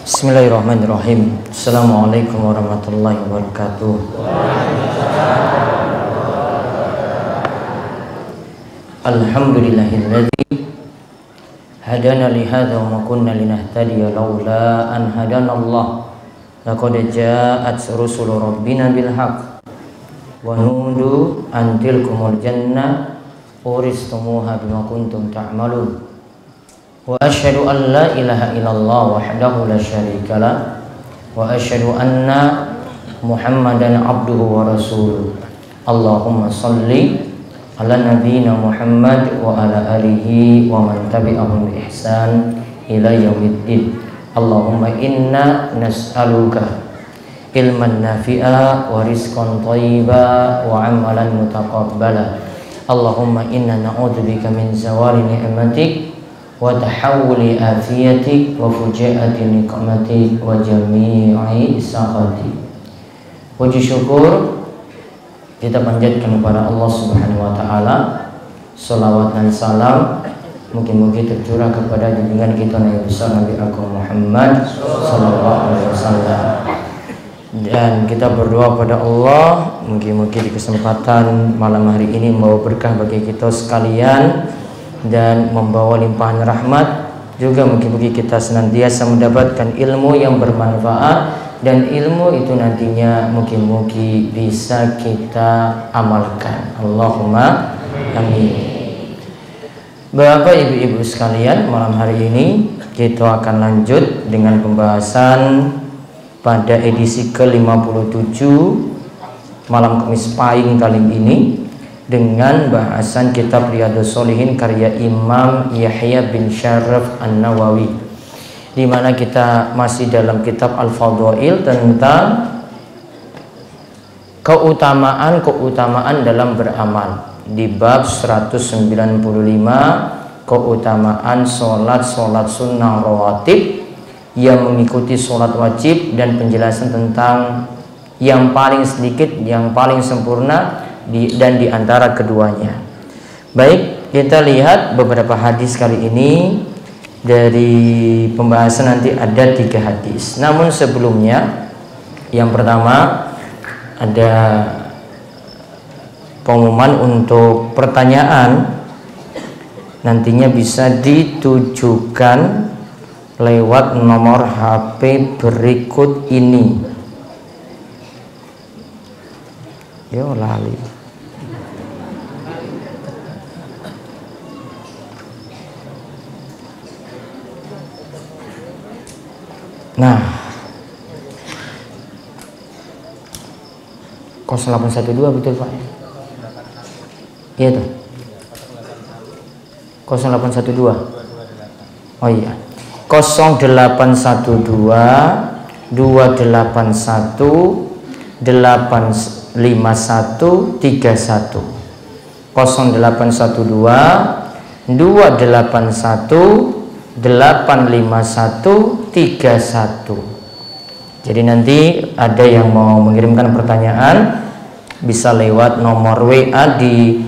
Bismillahirrahmanirrahim. Assalamualaikum warahmatullahi wabarakatuh. Alhamdulillahilladzi hadana li hadza wa ma kunna linahtadiya laula an hadanallah. Laqad ja'at rusulu rabbina bil haqq wa nudu an tilkumul jannah uristumuha bima kuntum ta'malun. Wa asyhadu an la ilaha illallah wahdahu la syarika lah wa asyhadu anna Muhammadan abduhu wa rasuluh. Allahumma shalli ala nabiyyina Muhammad wa ala alihi wa man tabi'ahum bi ihsan ila yaumiddin. Allahumma inna nas'aluka ilman nafi'a wa rizqan thayyiba wa amalan mutaqabbala. Allahumma inna na'udzubika min zawali ni'matik wa tahawuli afiyatik wa fujaati nikmatik wa jami'i sakhatik. Puji syukur kita panjatkan kepada Allah Subhanahu wa taala. Salawat dan salam mungkin-mungkin tercurah kepada junjungan kita Nabi besar Nabi Agung Muhammad sallallahu alaihi wasallam. Dan kita berdoa pada Allah mungkin-mungkin di kesempatan malam hari ini membawa berkah bagi kita sekalian dan membawa limpahan rahmat, juga mungkin-mungkin kita senantiasa mendapatkan ilmu yang bermanfaat, dan ilmu itu nantinya mungkin-mungkin bisa kita amalkan. Allahumma amin. Bapak ibu-ibu sekalian, malam hari ini kita akan lanjut dengan pembahasan pada edisi ke-57 malam Kamis Pahing kali ini dengan bahasan kitab Riyadhus Shalihin karya Imam Yahya bin Syaraf An-Nawawi, di mana kita masih dalam kitab Al-Fadhail tentang keutamaan dalam beramal. Di bab 195 keutamaan sholat sunnah rawatib yang mengikuti sholat wajib, dan penjelasan tentang yang paling sedikit, yang paling sempurna dan di antara keduanya. Baik, kita lihat beberapa hadis kali ini. Dari pembahasan nanti ada 3 hadis. Namun sebelumnya, yang pertama ada pengumuman untuk pertanyaan. Nantinya bisa ditujukan lewat nomor HP berikut ini. Yo lali. Nah, 0812 betul Pak? Iya tuh. 0812. Oh iya. 0812 281 851 31. 0812 281 851 31. Jadi nanti ada yang mau mengirimkan pertanyaan bisa lewat nomor WA di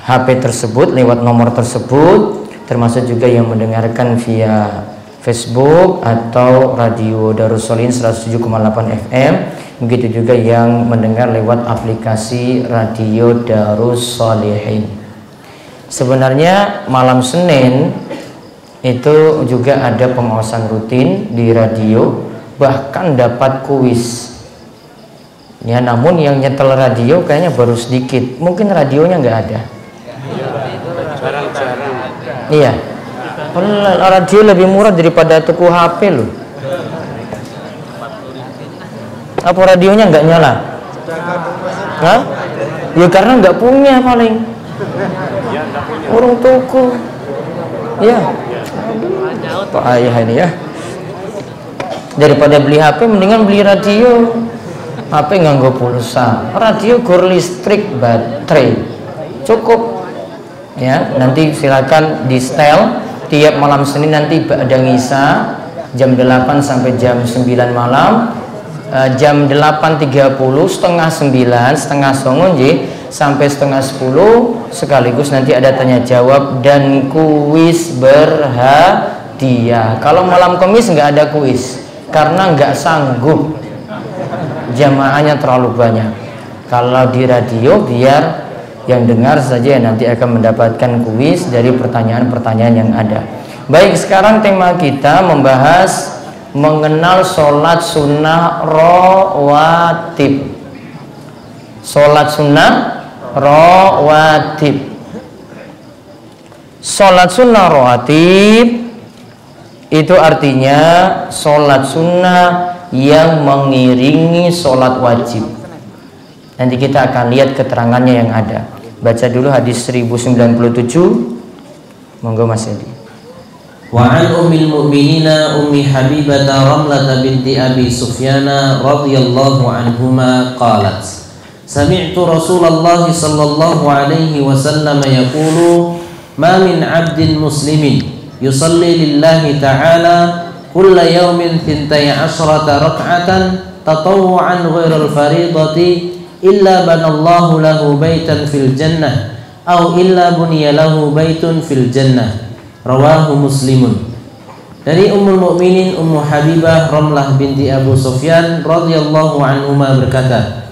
HP tersebut, lewat nomor tersebut, termasuk juga yang mendengarkan via Facebook atau radio Darus Shalihin 107,8 FM. Begitu juga yang mendengar lewat aplikasi radio Darus Shalihin. Sebenarnya malam Senin itu juga ada pengawasan rutin di radio, bahkan dapat kuis ya. Namun yang nyetel radio kayaknya baru sedikit, mungkin radionya nggak ada. Iya, radio lebih murah daripada tuku HP loh. Apa radionya nggak nyala? Hah? Ya karena nggak punya paling. Urung tuku. Ya. Pak ayah ini ya, daripada beli HP mendingan beli radio. HP nganggo pulsa, radio gor listrik baterai cukup ya. Nanti silakan di setel tiap malam Senin, nanti ada ngisa jam 8 sampai jam 9 malam, jam 8.30 setengah 9 setengah 9 sampai setengah 10 sekaligus nanti ada tanya jawab dan kuis berhadiah. dia. Kalau malam Kamis nggak ada kuis karena nggak sanggup, jamaahnya terlalu banyak. Kalau di radio biar yang dengar saja nanti akan mendapatkan kuis dari pertanyaan-pertanyaan yang ada. Baik, sekarang tema kita membahas mengenal sholat sunnah rawatib. Sholat sunnah rawatib. Sholat sunnah rawatib itu artinya sholat sunnah yang mengiringi sholat wajib. Nanti kita akan lihat keterangannya yang ada. Baca dulu hadis 1097. Monggo Mas Edi. Wa an ummil mu'minina ummi Habibah Ramlah binti Abi Sufyan radhiyallahu anhuma qalat sami'tu Rasulullah sallallahu alaihi wasallam yaqulu ma min 'abdin muslimin yusalli lillahi ta'ala kulla yawmin 12 rak'atan tatawwu'an ghairal fariidati illa banallahu lahu baitan fil jannah aw illa buniya lahu baitun fil jannah. Rawahu Muslimun. Dari Ummul Mukminin Ummu Habibah Ramlah binti Abu Sufyan radhiyallahu anhuma berkata,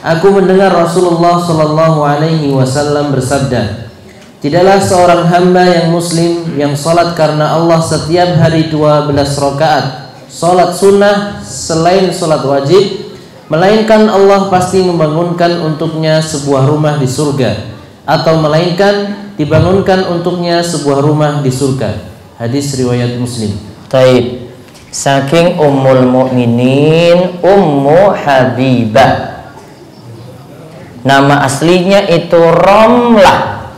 aku mendengar Rasulullah sallallahu alaihi wasallam bersabda, tidaklah seorang hamba yang muslim yang salat karena Allah setiap hari 12 rakaat salat sunnah selain salat wajib, melainkan Allah pasti membangunkan untuknya sebuah rumah di surga, atau melainkan dibangunkan untuknya sebuah rumah di surga. Hadis riwayat Muslim. Taib. Saking Ummul Mukminin Ummu Habibah. Nama aslinya itu Ramlah.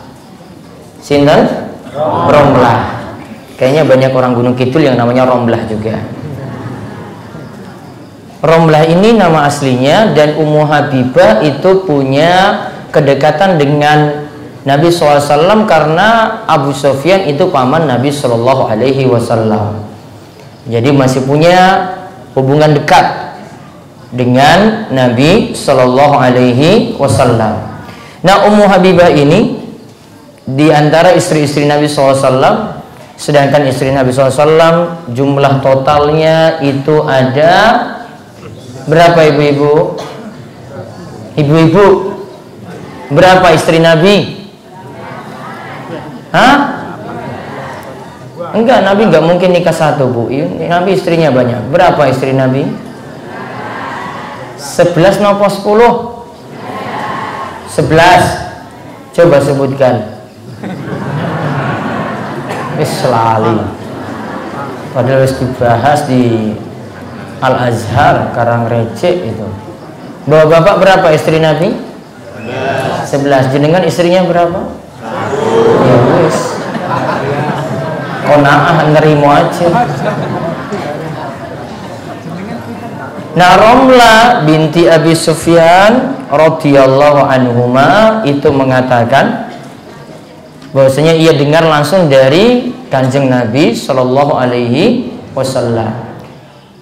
Sinten? Ramlah. Kayaknya banyak orang Gunung Kidul yang namanya Ramlah juga. Ramlah ini nama aslinya, dan Ummu Habibah itu punya kedekatan dengan Nabi SAW karena Abu Sufyan itu paman Nabi SAW. Jadi masih punya hubungan dekat dengan Nabi SAW. Nah, Ummu Habibah ini di antara istri-istri Nabi SAW, sedangkan istri Nabi SAW jumlah totalnya itu ada berapa ibu-ibu? Ibu-ibu, berapa istri Nabi? Hah? Enggak, Nabi enggak mungkin nikah satu, Bu. Nabi istrinya banyak. Berapa istri Nabi? 11 nopo 10? 11. Coba sebutkan. Selalu. Padahal harus dibahas di Al-Azhar Karangrecek itu. Bapak-bapak berapa istri Nabi? 11. Jenengan istrinya berapa? Ya wis. Qanaah nerimo aja. Nah, Ramlah binti Abi Sufyan radhiyallahu anhuma itu mengatakan bahwasanya ia dengar langsung dari Kanjeng Nabi sallallahu alaihi wasallam.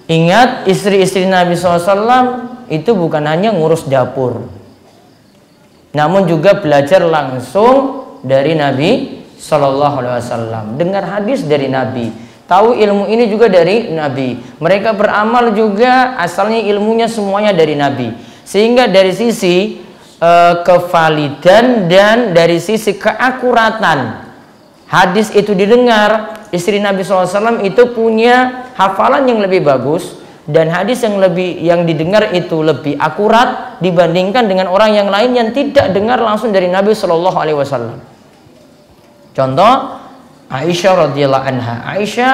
Ingat, istri-istri Nabi SAW itu bukan hanya ngurus dapur, namun juga belajar langsung dari Nabi Sallallahu Alaihi Wasallam, dengar hadis dari Nabi, tahu ilmu ini juga dari Nabi. Mereka beramal juga asalnya ilmunya semuanya dari Nabi, sehingga dari sisi kevalidan dan dari sisi keakuratan hadis itu didengar, istri Nabi SAW itu punya hafalan yang lebih bagus, dan hadis yang didengar itu lebih akurat dibandingkan dengan orang yang lain yang tidak dengar langsung dari Nabi Sallallahu Alaihi Wasallam. Contoh Aisyah radhiyallahu anha. Aisyah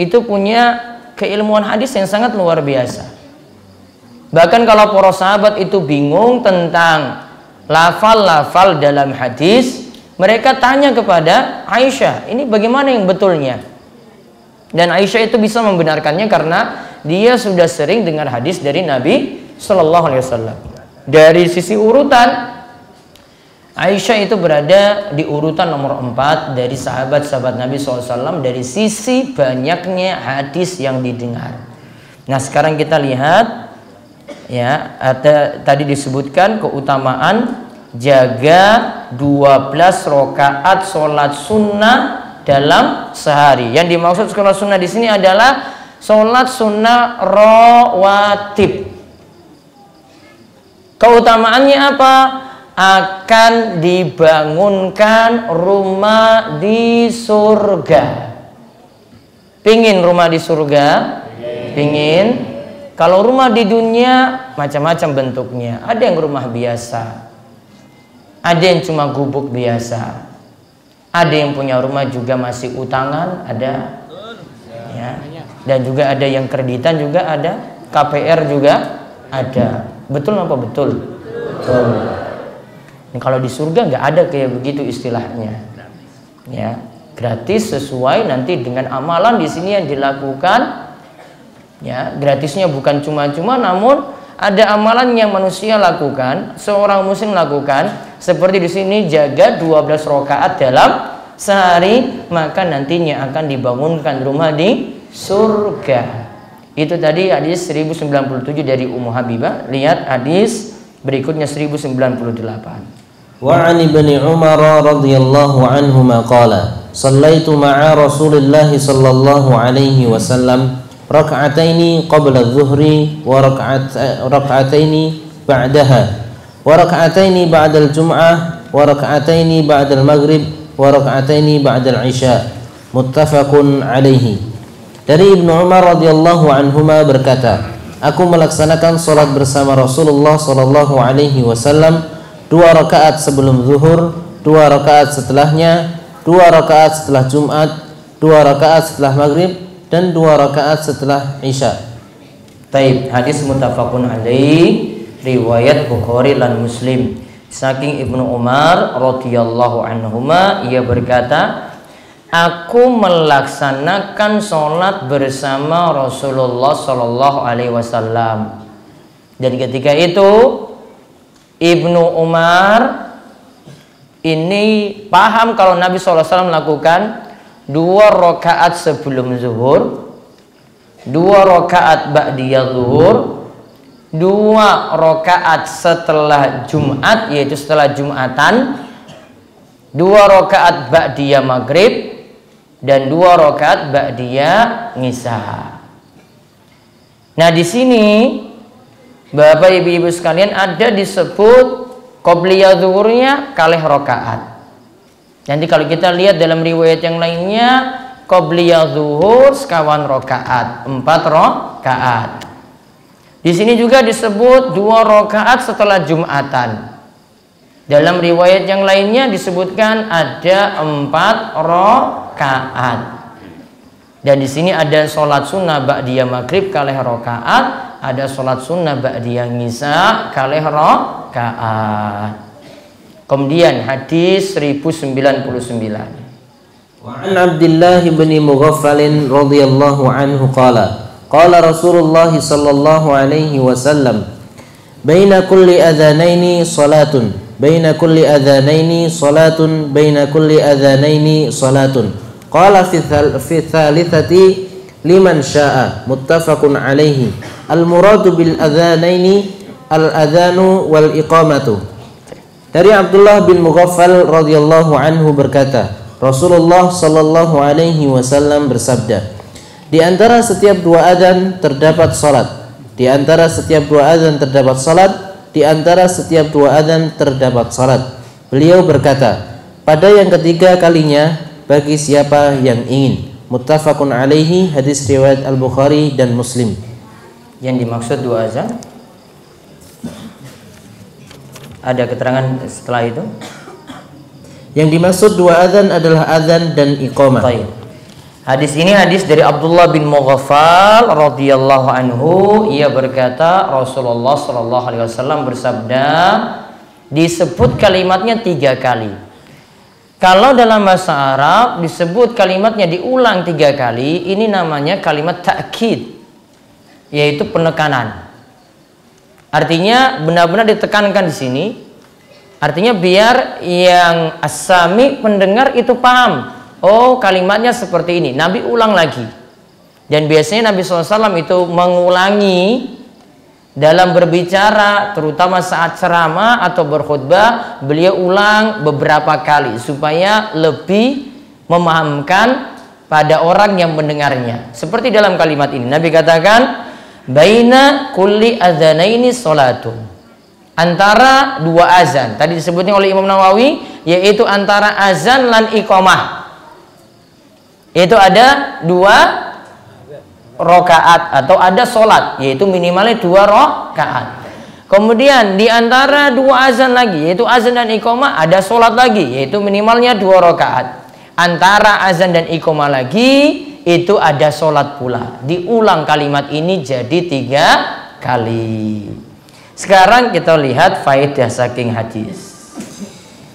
itu punya keilmuan hadis yang sangat luar biasa. Bahkan kalau para sahabat itu bingung tentang lafal-lafal dalam hadis, mereka tanya kepada Aisyah, ini bagaimana yang betulnya? Dan Aisyah itu bisa membenarkannya karena dia sudah sering dengar hadis dari Nabi Sallallahu Alaihi Wasallam. Dari sisi urutan, Aisyah itu berada di urutan nomor 4 dari sahabat-sahabat Nabi SAW dari sisi banyaknya hadis yang didengar. Nah, sekarang kita lihat ya, tadi disebutkan keutamaan jaga 12 rakaat sholat sunnah dalam sehari. Yang dimaksud sholat sunnah di sini adalah sholat sunnah rawatib. Keutamaannya apa? Akan dibangunkan rumah di surga. Pingin rumah di surga? Pingin. Kalau rumah di dunia macam-macam bentuknya. Ada yang rumah biasa, ada yang cuma gubuk biasa, ada yang punya rumah juga masih utangan, ada ya. Dan juga ada yang kreditan juga ada, KPR juga ada. Betul apa betul? Betul. Kalau di surga nggak ada kayak begitu istilahnya, ya, gratis sesuai nanti dengan amalan di sini yang dilakukan, ya. Gratisnya bukan cuma-cuma, namun ada amalan yang manusia lakukan, seorang muslim lakukan, seperti di sini jaga 12 rakaat dalam sehari, maka nantinya akan dibangunkan rumah di surga. Itu tadi hadis 1097 dari Ummu Habibah. Lihat hadis berikutnya 1098. Wa 'an Ibni Umar radhiyallahu anhuma qala shallaitu ma'a Rasulillah sallallahu alaihi wasallam rak'ataini qabla adh-dhuhri wa rak'ataini ba'daha wa rak'ataini ba'da al-jum'ah wa rak'ataini ba'da al-maghrib wa rak'ataini ba'da al-isya. Muttafaqun alaihi. Dari Ibnu Umar radhiyallahu anhuma berkata, aku melaksanakan salat bersama Rasulullah sallallahu alaihi wasallam 2 rakaat sebelum zuhur, 2 rakaat setelahnya, 2 rakaat setelah Jumat, 2 rakaat setelah maghrib, dan 2 rakaat setelah isya. Taib, hadis muttafaqun alaih, riwayat Bukhari dan Muslim. Saking Ibnu Umar radhiyallahu anhuma, ia berkata, aku melaksanakan sholat bersama Rasulullah sallallahu alaihi wasallam. Dan ketika itu Ibnu Umar ini paham kalau Nabi SAW melakukan 2 rakaat sebelum zuhur, 2 rakaat ba'diyah zuhur, 2 rakaat setelah Jumat, yaitu setelah Jumatan, 2 rakaat ba'diyah maghrib, dan 2 rakaat ba'diyah ngisya. Nah, di sini Bapak ibu-ibu sekalian ada disebut qobliyah zuhurnya kalih rakaat. Nanti kalau kita lihat dalam riwayat yang lainnya, qobliyah zuhur sekawan rakaat, 4 rakaat. Di sini juga disebut 2 rakaat setelah Jumatan. Dalam riwayat yang lainnya disebutkan ada 4 rakaat. Dan di sini ada sholat sunnah ba'diyah maghrib kalih rakaat, ada sholat sunnah ba'diyah ngisya kalih rakaat. Kemudian hadis 1099. Wa an Abdullah bin Mughaffal radhiyallahu anhu qala qala Rasulullah sallallahu alaihi wasallam baina kulli adhanaini salatun baina kulli adhanaini salatun baina kulli adhanaini salatun qala fi thalithati liman syaa. Muttafaqun alaihi. Al muradu bil adhanaini al adhanu wal iqamatu. Dari Abdullah bin Mughaffal radhiyallahu anhu berkata, Rasulullah sallallahu alaihi wasallam bersabda, di antara setiap 2 adzan terdapat salat, di antara setiap 2 adzan terdapat salat, di antara setiap 2 adzan terdapat salat. Beliau berkata, pada yang ketiga kalinya bagi siapa yang ingin. Muttafaqun alaihi, hadis riwayat Al-Bukhari dan Muslim. Yang dimaksud 2 azan, ada keterangan setelah itu? Yang dimaksud 2 azan adalah azan dan iqamah. Baik. Hadis ini hadis dari Abdullah bin Mughaffal radhiyallahu anhu, ia berkata Rasulullah sallallahu alaihi wasallam bersabda, disebut kalimatnya 3 kali. Kalau dalam bahasa Arab disebut kalimatnya diulang 3 kali, ini namanya kalimat ta'kid, yaitu penekanan. Artinya benar-benar ditekankan di sini. Artinya biar yang as-sami pendengar itu paham. Oh, kalimatnya seperti ini. Nabi ulang lagi. Dan biasanya Nabi SAW itu mengulangi dalam berbicara, terutama saat ceramah atau berkhutbah, beliau ulang beberapa kali supaya lebih memahamkan pada orang yang mendengarnya. Seperti dalam kalimat ini Nabi katakan, baina kulli adzanaini salatun. Antara dua azan. Tadi disebutnya oleh Imam Nawawi, yaitu antara azan lan iqamah. Itu ada 2 rakaat atau ada solat, yaitu minimalnya 2 rakaat. Kemudian di antara 2 azan lagi, yaitu azan dan iqamah, ada solat lagi, yaitu minimalnya 2 rakaat. Antara azan dan iqamah lagi itu ada solat pula. Diulang kalimat ini jadi 3 kali. Sekarang kita lihat faedah saking hadis.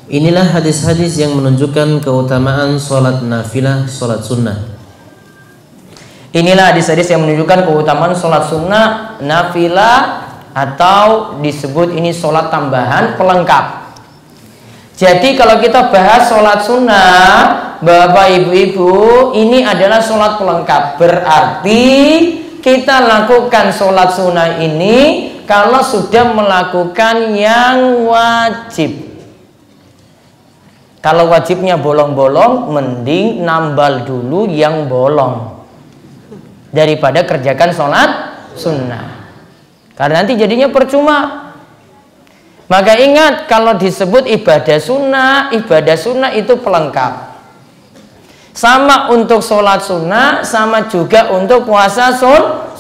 Inilah hadis-hadis yang menunjukkan keutamaan solat nafilah, solat sunnah. Inilah hadis-hadis yang menunjukkan keutamaan solat sunnah, nafilah, atau disebut ini solat tambahan pelengkap. Jadi kalau kita bahas solat sunnah, Bapak Ibu-ibu, ini adalah solat pelengkap. Berarti kita lakukan solat sunnah ini kalau sudah melakukan yang wajib. Kalau wajibnya bolong-bolong, mending nambal dulu yang bolong daripada kerjakan sholat sunnah, karena nanti jadinya percuma. Maka ingat, kalau disebut ibadah sunnah itu pelengkap. Sama untuk sholat sunnah, sama juga untuk puasa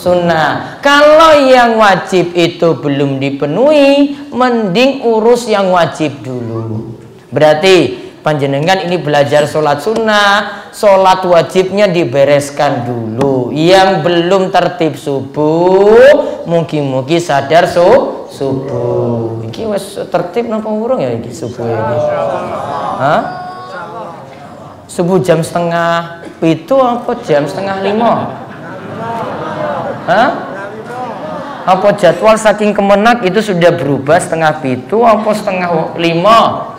sunnah. Kalau yang wajib itu belum dipenuhi, mending urus yang wajib dulu. Berarti panjenengan ini belajar sholat sunnah, sholat wajibnya dibereskan dulu. Yang belum tertib subuh, mungkin sadar subuh. Iki wis tertib napa urung ya iki subuh ini? Hah? Subuh jam 4:30 apa jam 4:30? Hah? Apa jadwal saking kemenak itu sudah berubah 4:30 apa 4:30?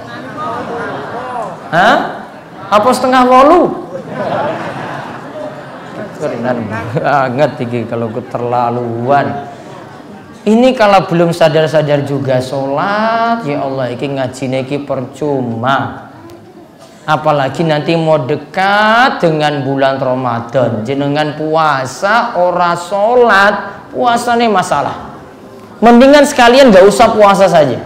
Hah? Apa 7:30? Kerinan banget iki kalau keterlaluan. Ini kalau belum sadar-sadar juga sholat, ya Allah, iki ngajine iki percuma. Apalagi nanti mau dekat dengan bulan Ramadan, jenengan puasa ora sholat, puasanya masalah. Mendingan sekalian nggak usah puasa saja.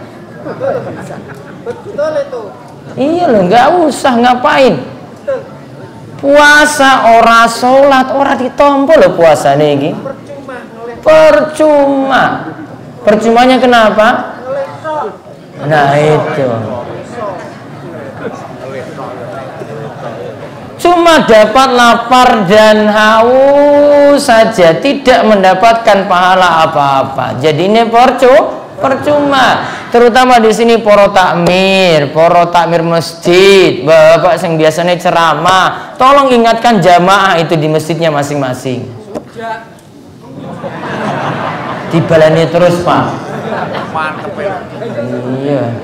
Betul itu. Iya loh, nggak usah, ngapain puasa ora sholat, ora ditompo loh puasanya ini. Percumanya kenapa? Nah itu cuma dapat lapar dan haus saja, tidak mendapatkan pahala apa-apa. Jadi ini percuma. Terutama di sini poro takmir masjid, bapak yang biasanya ceramah, tolong ingatkan jamaah itu di masjidnya masing-masing. Dibalani terus Pak. Iya.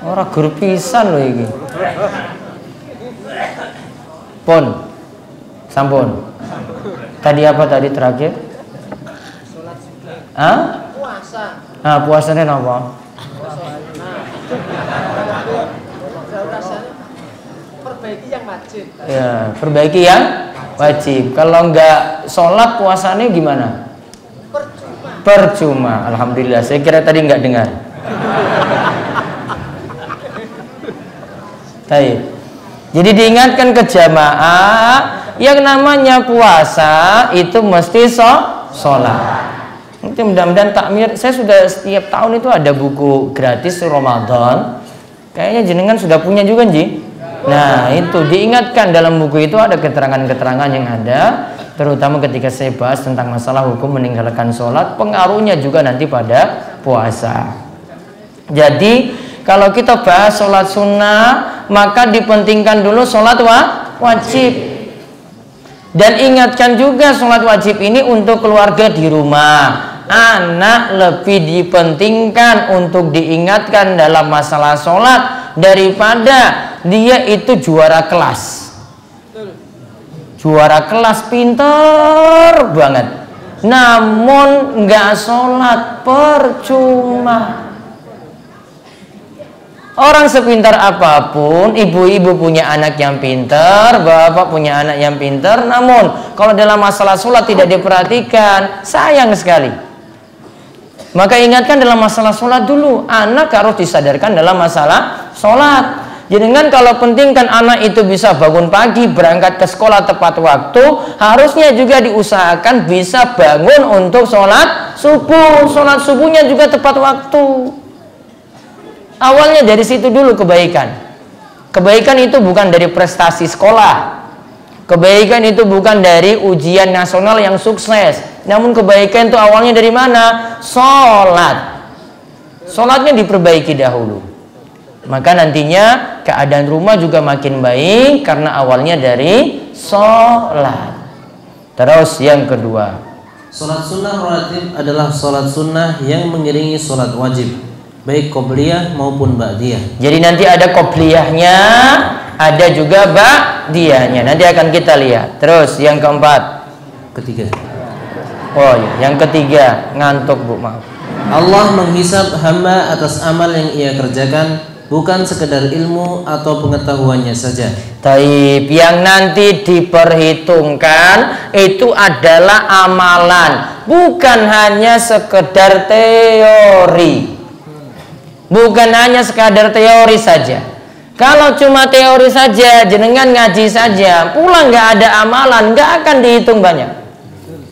Orang guru pisan loh ini. Pon, sampun. Tadi apa tadi terakhir? Hah? Puasa. Nah, puasanya apa? Perbaiki yang wajib. Ya, perbaiki yang wajib. Kalau enggak sholat puasanya gimana? Percuma. Alhamdulillah, saya kira tadi enggak dengar. Baik. Jadi diingatkan ke jamaah, yang namanya puasa itu mesti sholat. Nanti mudah-mudahan takmir, saya sudah setiap tahun itu ada buku gratis Ramadan. Kayaknya jenengan sudah punya juga, Ji. Nah, itu diingatkan dalam buku itu ada keterangan-keterangan yang ada, terutama ketika saya bahas tentang masalah hukum meninggalkan sholat, pengaruhnya juga nanti pada puasa. Jadi, kalau kita bahas sholat sunnah, maka dipentingkan dulu sholat wajib. Dan ingatkan juga sholat wajib ini untuk keluarga di rumah. Anak lebih dipentingkan untuk diingatkan dalam masalah sholat daripada dia itu juara kelas. Juara kelas, pinter banget, namun nggak sholat, percuma. Orang sepintar apapun, ibu-ibu punya anak yang pintar, bapak punya anak yang pintar, namun kalau dalam masalah sholat tidak diperhatikan, sayang sekali. Maka ingatkan dalam masalah sholat dulu, anak harus disadarkan dalam masalah sholat. Jangan kalau pentingkan anak itu bisa bangun pagi, berangkat ke sekolah tepat waktu, harusnya juga diusahakan bisa bangun untuk sholat subuh. Sholat subuhnya juga tepat waktu. Awalnya dari situ dulu kebaikan. Kebaikan itu bukan dari prestasi sekolah. Kebaikan itu bukan dari ujian nasional yang sukses. Namun kebaikan itu awalnya dari mana? Sholat. Sholatnya diperbaiki dahulu. Maka nantinya keadaan rumah juga makin baik karena awalnya dari sholat. Terus yang kedua, sholat sunnah rawatib adalah sholat sunnah yang mengiringi sholat wajib, baik qobliyah maupun ba'diyah. Jadi nanti ada qobliyahnya, ada juga ba'diyahnya. Nanti akan kita lihat. Terus yang ketiga. Oh iya, yang ketiga, ngantuk Bu, maaf. Allah menghisab hamba atas amal yang ia kerjakan, bukan sekedar ilmu atau pengetahuannya saja. Taib, yang nanti diperhitungkan itu adalah amalan, bukan hanya sekedar teori. Bukan hanya sekadar teori saja. Kalau cuma teori saja, jenengan ngaji saja, pulang nggak ada amalan, nggak akan dihitung banyak.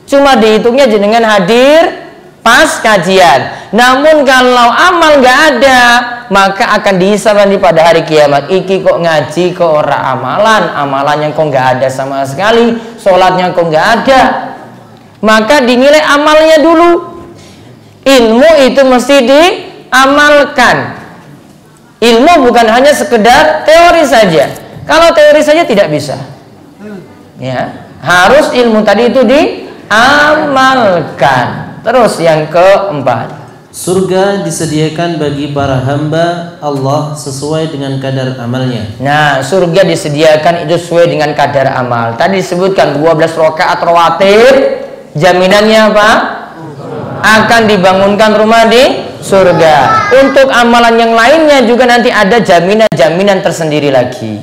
Cuma dihitungnya jenengan hadir pas kajian. Namun kalau amal nggak ada, maka akan dihisab nanti pada hari kiamat. Iki kok ngaji kok ora amalan, amalannya kok nggak ada sama sekali, sholatnya kok nggak ada. Maka dinilai amalnya dulu. Ilmu itu mesti diamalkan. Ilmu bukan hanya sekedar teori saja. Kalau teori saja tidak bisa. Ya, harus ilmu tadi itu diamalkan. Terus yang keempat, surga disediakan bagi para hamba Allah sesuai dengan kadar amalnya. Nah, surga disediakan itu sesuai dengan kadar amal. Tadi disebutkan 12 rakaat rawatib, jaminannya apa? Akan dibangunkan rumah di surga. Untuk amalan yang lainnya juga nanti ada jaminan-jaminan tersendiri lagi.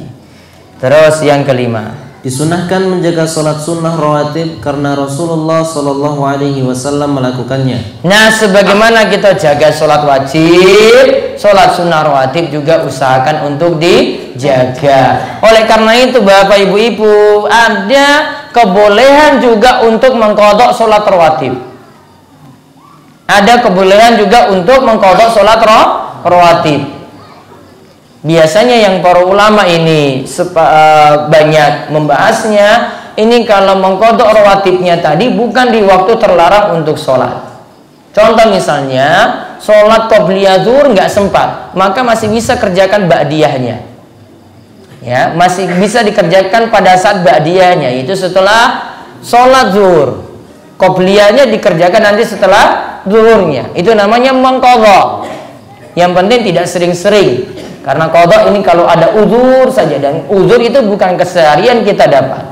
Terus yang kelima, disunahkan menjaga sholat sunnah rawatib karena Rasulullah Shallallahu Alaihi Wasallam melakukannya. Nah, sebagaimana kita jaga sholat wajib, sholat sunnah rawatib juga usahakan untuk dijaga. Oleh karena itu, Bapak Ibu-ibu, ada kebolehan juga untuk mengqadha sholat rawatib. Ada kebolehan juga untuk mengqadha sholat rawatib. Biasanya yang para ulama ini banyak membahasnya, ini kalau mengqadha rawatibnya tadi bukan di waktu terlarang untuk sholat. Contoh misalnya sholat qobliyah zuhur nggak sempat, maka masih bisa kerjakan ba'diyahnya. Ya, masih bisa dikerjakan pada saat ba'diyahnya, itu setelah sholat zuhur. Qobliyahnya dikerjakan nanti setelah zuhurnya. Itu namanya mengqadha. Yang penting tidak sering-sering. Karena qadha ini kalau ada uzur saja, dan uzur itu bukan keseharian kita dapat.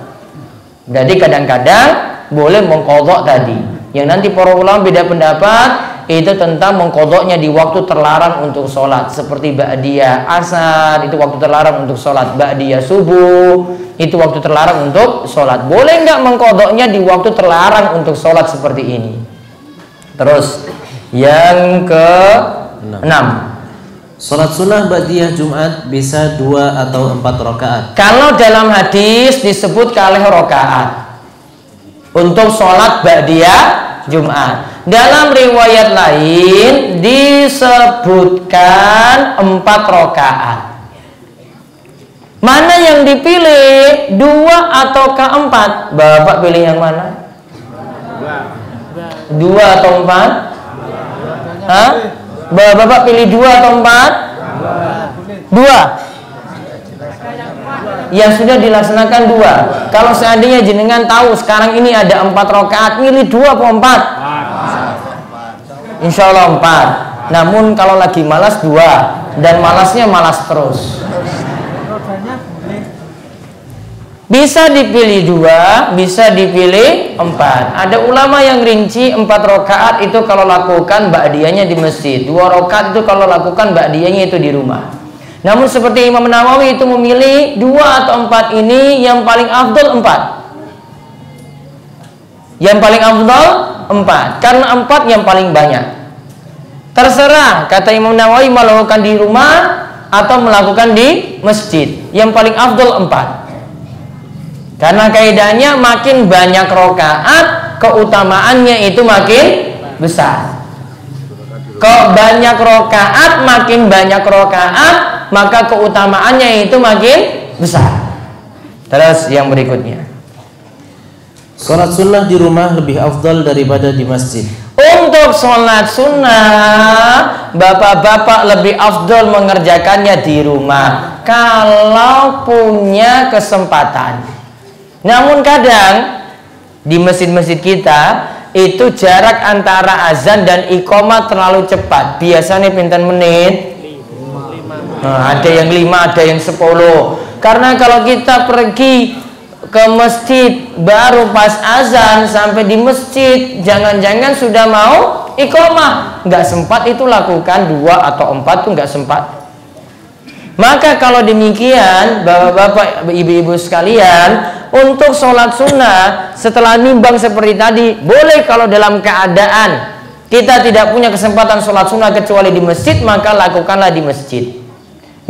Jadi kadang-kadang boleh mengqadha tadi. Yang nanti para ulama beda pendapat itu tentang mengqadhanya di waktu terlarang untuk sholat, seperti ba'diyah asar itu waktu terlarang untuk sholat, ba'diyah subuh itu waktu terlarang untuk sholat. Boleh nggak mengqadhanya di waktu terlarang untuk sholat seperti ini? Terus yang ke-6, sholat sunnah ba'diyah Jumat bisa 2 atau 4 rakaat. Kalau dalam hadis disebut kalih rakaat untuk sholat ba'diyah Jumat. Dalam riwayat lain disebutkan 4 rakaat. Mana yang dipilih, 2 atau ke-4? Bapak pilih yang mana? 2 atau 4? Hah? Bapak pilih 2 atau 4? 2. Yang sudah dilaksanakan 2. Kalau seandainya jenengan tahu sekarang ini ada 4 rakaat, milih 2 atau 4? Insya Allah 4. Namun kalau lagi malas 2, dan malasnya malas terus. Bisa dipilih 2, bisa dipilih 4. Ada ulama yang rinci 4 rakaat itu kalau lakukan ba'diyahnya di masjid, 2 rakaat itu kalau lakukan ba'diyahnya itu di rumah. Namun seperti Imam Nawawi itu memilih 2 atau 4 ini yang paling afdal 4. Yang paling afdal 4 karena 4 yang paling banyak. Terserah kata Imam Nawawi melakukan di rumah atau melakukan di masjid. Yang paling afdal 4. Karena kaidahnya makin banyak rakaat keutamaannya itu makin besar. Kok banyak rakaat, makin banyak rakaat, maka keutamaannya itu makin besar. Terus yang berikutnya, sholat sunnah di rumah lebih afdal daripada di masjid. Untuk sholat sunnah, bapak-bapak lebih afdal mengerjakannya di rumah kalau punya kesempatan. Namun kadang di masjid-masjid kita itu jarak antara azan dan iqamah terlalu cepat. Biasanya pinten menit? 5. Nah, ada yang 5, ada yang 10. Karena kalau kita pergi ke masjid baru pas azan sampai di masjid, jangan-jangan sudah mau iqamah. Nggak sempat itu lakukan 2 atau 4 tuh nggak sempat. Maka kalau demikian, bapak-bapak, ibu-ibu sekalian, untuk sholat sunnah setelah nimbang seperti tadi, boleh kalau dalam keadaan kita tidak punya kesempatan sholat sunnah kecuali di masjid, maka lakukanlah di masjid.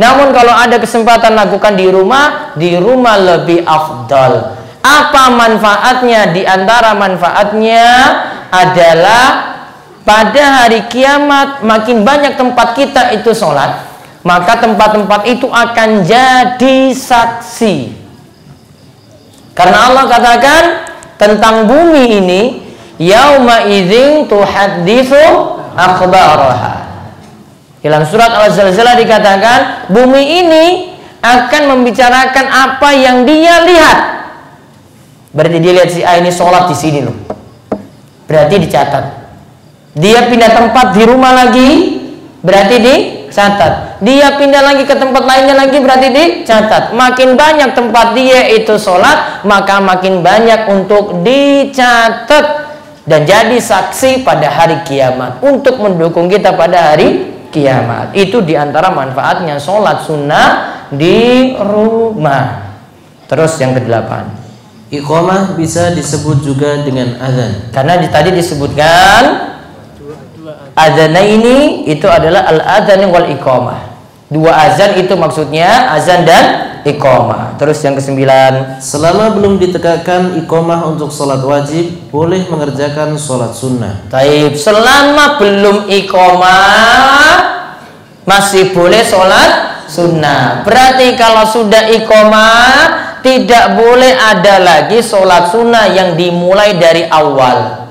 Namun kalau ada kesempatan lakukan di rumah lebih afdal. Apa manfaatnya? Di antara manfaatnya adalah pada hari kiamat makin banyak tempat kita itu sholat, maka tempat-tempat itu akan jadi saksi. Karena Allah katakan tentang bumi ini, yauma idzin tuhadditsu akhbaraha. Dalam surat Al-Zalzalah dikatakan bumi ini akan membicarakan apa yang dia lihat. Berarti dia lihat si A ini sholat di sini loh. Berarti dicatat. Dia pindah tempat di rumah lagi, berarti dicatat. Dia pindah lagi ke tempat lainnya lagi, berarti dicatat. Makin banyak tempat dia itu sholat, maka makin banyak untuk dicatat dan jadi saksi pada hari kiamat untuk mendukung kita pada hari kiamat. Itu diantara manfaatnya sholat sunnah di rumah. Terus yang ke-8, iqamah bisa disebut juga dengan azan. Karena tadi disebutkan azana ini itu adalah al-azan wal iqamah. 2 azan itu maksudnya azan dan iqamah. Terus yang ke-9, selama belum ditegakkan iqamah untuk sholat wajib, boleh mengerjakan sholat sunnah. Taib, selama belum iqamah masih boleh sholat sunnah. Berarti kalau sudah iqamah tidak boleh ada lagi sholat sunnah yang dimulai dari awal.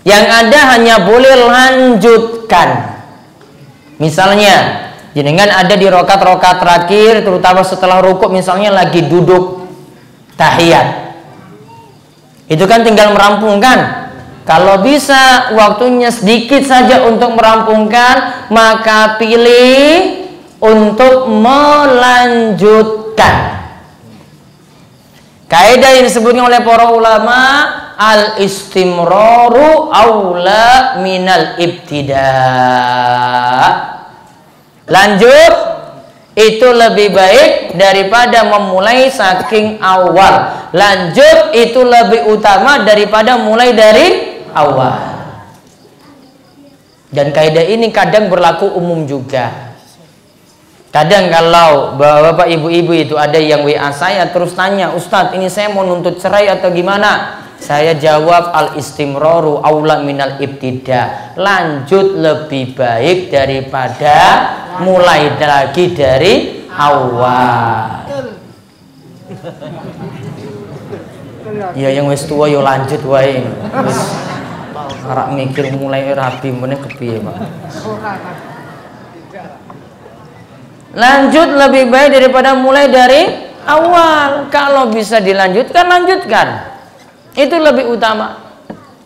Yang ada hanya boleh lanjutkan. Misalnya jenengan ada di rokat-rokat terakhir, terutama setelah rukuk, misalnya lagi duduk tahiyat, itu kan tinggal merampungkan. Kalau bisa waktunya sedikit saja untuk merampungkan, maka pilih untuk melanjutkan. Kaidah yang disebutkan oleh para ulama, al-istimraru aula minal ibtida'. Lanjut itu lebih baik daripada memulai saking awal. Lanjut itu lebih utama daripada mulai dari awal. Dan kaidah ini kadang berlaku umum juga. Kadang kalau bapak ibu-ibu itu ada yang WA saya terus tanya, Ustadz ini saya mau nuntut cerai atau gimana? Saya jawab al-istimraru aula minal ibtida. Lanjut lebih baik daripada mulai lagi dari awal. Ya yang wis tua yo lanjut wae. Wis ora mikir mulai rabi meneh kepiye, Pak. Lanjut lebih baik daripada mulai dari awal. Kalau bisa dilanjutkan, lanjutkan. Itu lebih utama.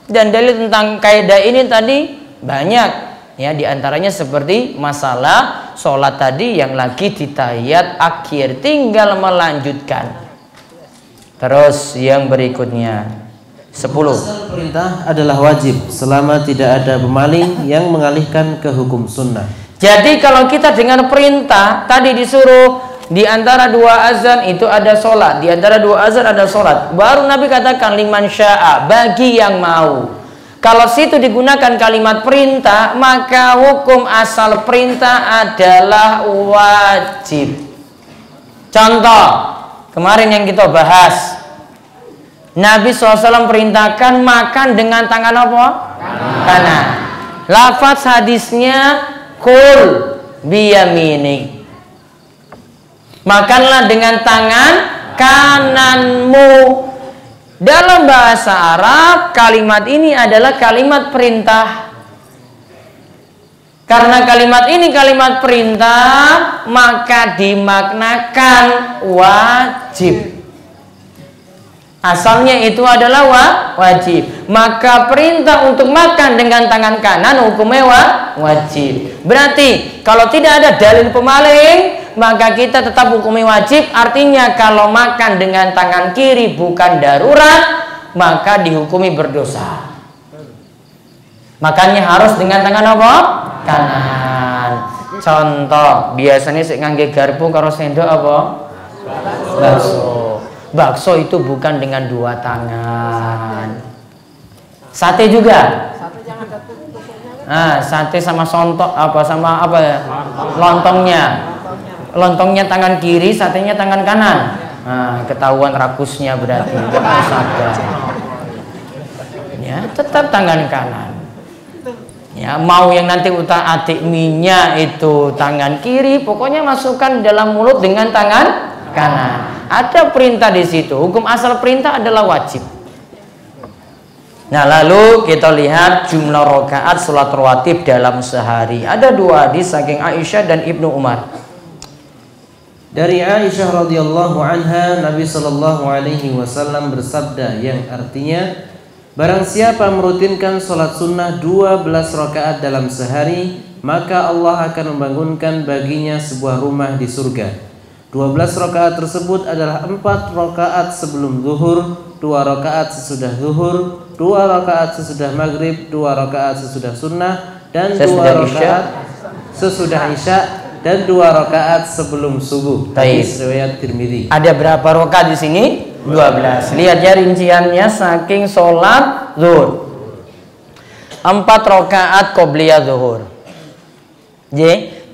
Dan dalil tentang kaidah ini tadi banyak, ya, diantaranya seperti masalah sholat tadi yang lagi di tahiyat akhir, tinggal melanjutkan. Terus yang berikutnya 10. Perintah adalah wajib selama tidak ada pemaling yang mengalihkan ke hukum sunnah. Jadi kalau kita dengan perintah tadi disuruh di antara dua azan itu ada sholat, di antara dua azan ada sholat, baru Nabi katakan liman sya'a, bagi yang mau. Kalau situ digunakan kalimat perintah, maka hukum asal perintah adalah wajib. Contoh kemarin yang kita bahas, Nabi SAW perintahkan makan dengan tangan apa? Kanan. Lafaz hadisnya kul biyaminik, makanlah dengan tangan kananmu. Dalam bahasa Arab kalimat ini adalah kalimat perintah. Karena kalimat ini kalimat perintah, maka dimaknakan wajib. Asalnya itu adalah wajib. Maka perintah untuk makan dengan tangan kanan hukumnya wajib. Berarti kalau tidak ada dalil pemaling, maka kita tetap hukumnya wajib. Artinya kalau makan dengan tangan kiri bukan darurat, maka dihukumi berdosa. Makannya harus dengan tangan apa? Kanan. Contoh, biasanya sik ngangge garpu karo sendok apa? Bakso. Bakso itu bukan dengan dua tangan. Sate juga. Sate sama sontok apa sama apa ya? Lontongnya. Lontongnya tangan kiri, satenya tangan kanan. Ketahuan rakusnya berarti. Ya, tetap tangan kanan. Ya, mau yang nanti utak-atik minyak itu tangan kiri, pokoknya masukkan dalam mulut dengan tangan kanan. Ada perintah di situ. Hukum asal perintah adalah wajib. Nah, lalu kita lihat jumlah rakaat salat rawatib dalam sehari. Ada dua hadis saking Aisyah dan Ibnu Umar. Dari Aisyah radhiyallahu anha, Nabi sallallahu alaihi wasallam bersabda yang artinya, barang siapa merutinkan salat sunnah 12 rakaat dalam sehari, maka Allah akan membangunkan baginya sebuah rumah di surga. 12 rakaat tersebut adalah 4 rakaat sebelum zuhur, 2 rakaat sesudah zuhur, 2 rakaat sesudah maghrib, 2 rakaat sesudah sunnah, dan 2 rakaat sesudah isya, dan 2 rakaat sebelum subuh. Hadis riwayat Tirmidzi. Ada berapa rakaat di sini? 12. Lihat ya rinciannya saking sholat zuhur. 4 rakaat qobliyah zuhur.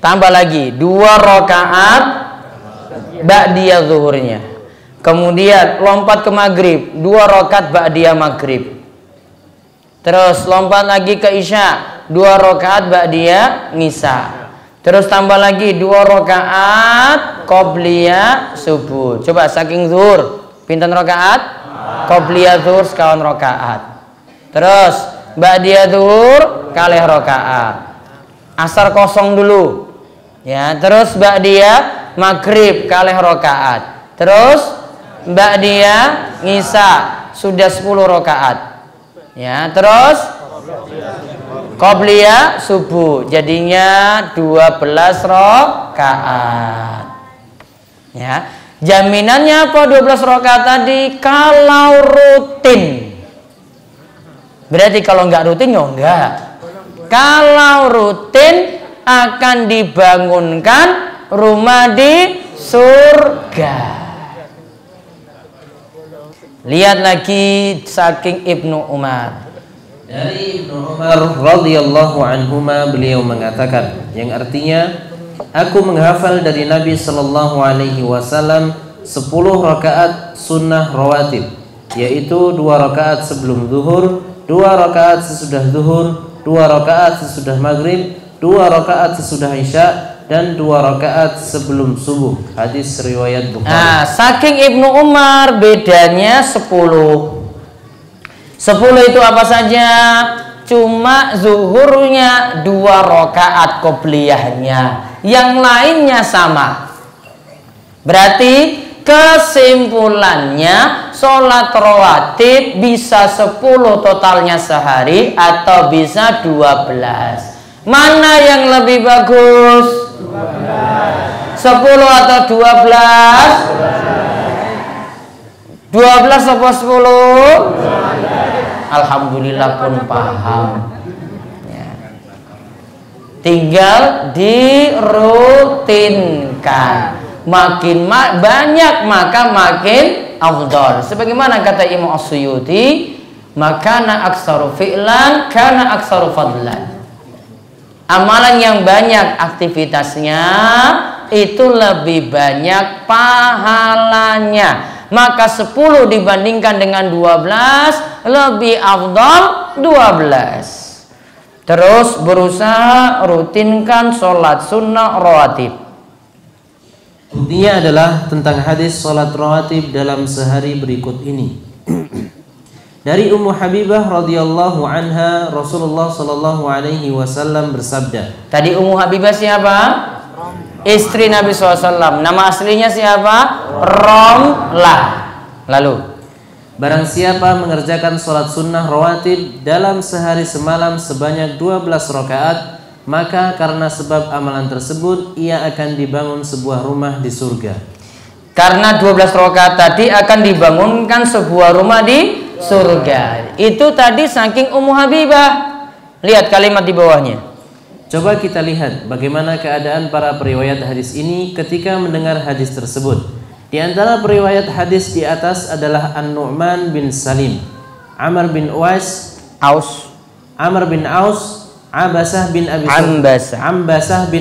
Tambah lagi 2 rakaat ba'diyah zuhurnya. Kemudian lompat ke maghrib, 2 rakaat ba'diyah maghrib. Terus lompat lagi ke isya, 2 rakaat ba'diyah nisa. Terus tambah lagi 2 rakaat qobliyah subuh. Coba saking zuhur, pinten rakaat? Qobliyah zuhur sekawan rakaat. Terus ba'diyah zuhur kalih rakaat. Asar kosong dulu. Ya, terus ba'diyah maghrib kalih rakaat. Terus ba'diyah ngisa sudah 10 rakaat. Ya, terus qobliyah subuh jadinya 12 rakaat. Ya, jaminannya apa 12 rakaat tadi? Kalau rutin. Berarti kalau nggak rutin ya enggak. Kalau rutin akan dibangunkan rumah di surga. Lihat lagi saking Ibnu Umar. Dari Ibnu Umar radhiyallahu anhuma, beliau mengatakan yang artinya, aku menghafal dari Nabi sallallahu alaihi wasallam 10 rakaat sunnah rawatib, yaitu 2 rakaat sebelum zuhur, 2 rakaat sesudah zuhur, 2 rakaat sesudah maghrib, 2 rakaat sesudah isya, dan 2 rakaat sebelum subuh. Hadis riwayat Bukhari. Saking Ibnu Umar bedanya 10. 10 itu apa saja? Cuma zuhurnya 2 rakaat qobliyahnya, yang lainnya sama. Berarti kesimpulannya sholat rawatib bisa 10 totalnya sehari atau bisa 12. Mana yang lebih bagus? 10 atau 12? 12 atau 10? Alhamdulillah pun paham. Ya. tinggal dirutinkan. Makin banyak maka makin afdal. Sebagaimana kata Imam As-Suyuti, makana aktsaru fi'lan kana aktsaru fadlan. Amalan yang banyak aktivitasnya itu lebih banyak pahalanya. Maka 10 dibandingkan dengan 12 lebih afdal 12. Terus berusaha rutinkan sholat sunnah rawatib. Buktinya adalah tentang hadis sholat rawatib dalam sehari berikut ini. Dari Ummu Habibah radhiyallahu anha, Rasulullah sallallahu alaihi wasallam bersabda. Tadi Ummu Habibah siapa? Istri Nabi SAW. Nama aslinya siapa? Romlah. Lalu, barang siapa mengerjakan sholat sunnah rawatib dalam sehari semalam sebanyak 12 rakaat, maka karena sebab amalan tersebut ia akan dibangun sebuah rumah di surga. Karena 12 rakaat tadi akan dibangunkan sebuah rumah di surga. Itu tadi saking Ummu Habibah. Lihat kalimat di bawahnya. Coba kita lihat bagaimana keadaan para periwayat hadis ini ketika mendengar hadis tersebut. Di antara periwayat hadis di atas adalah An-Nu'man bin Salim, Amr bin Amr bin Aus, Ambasah bin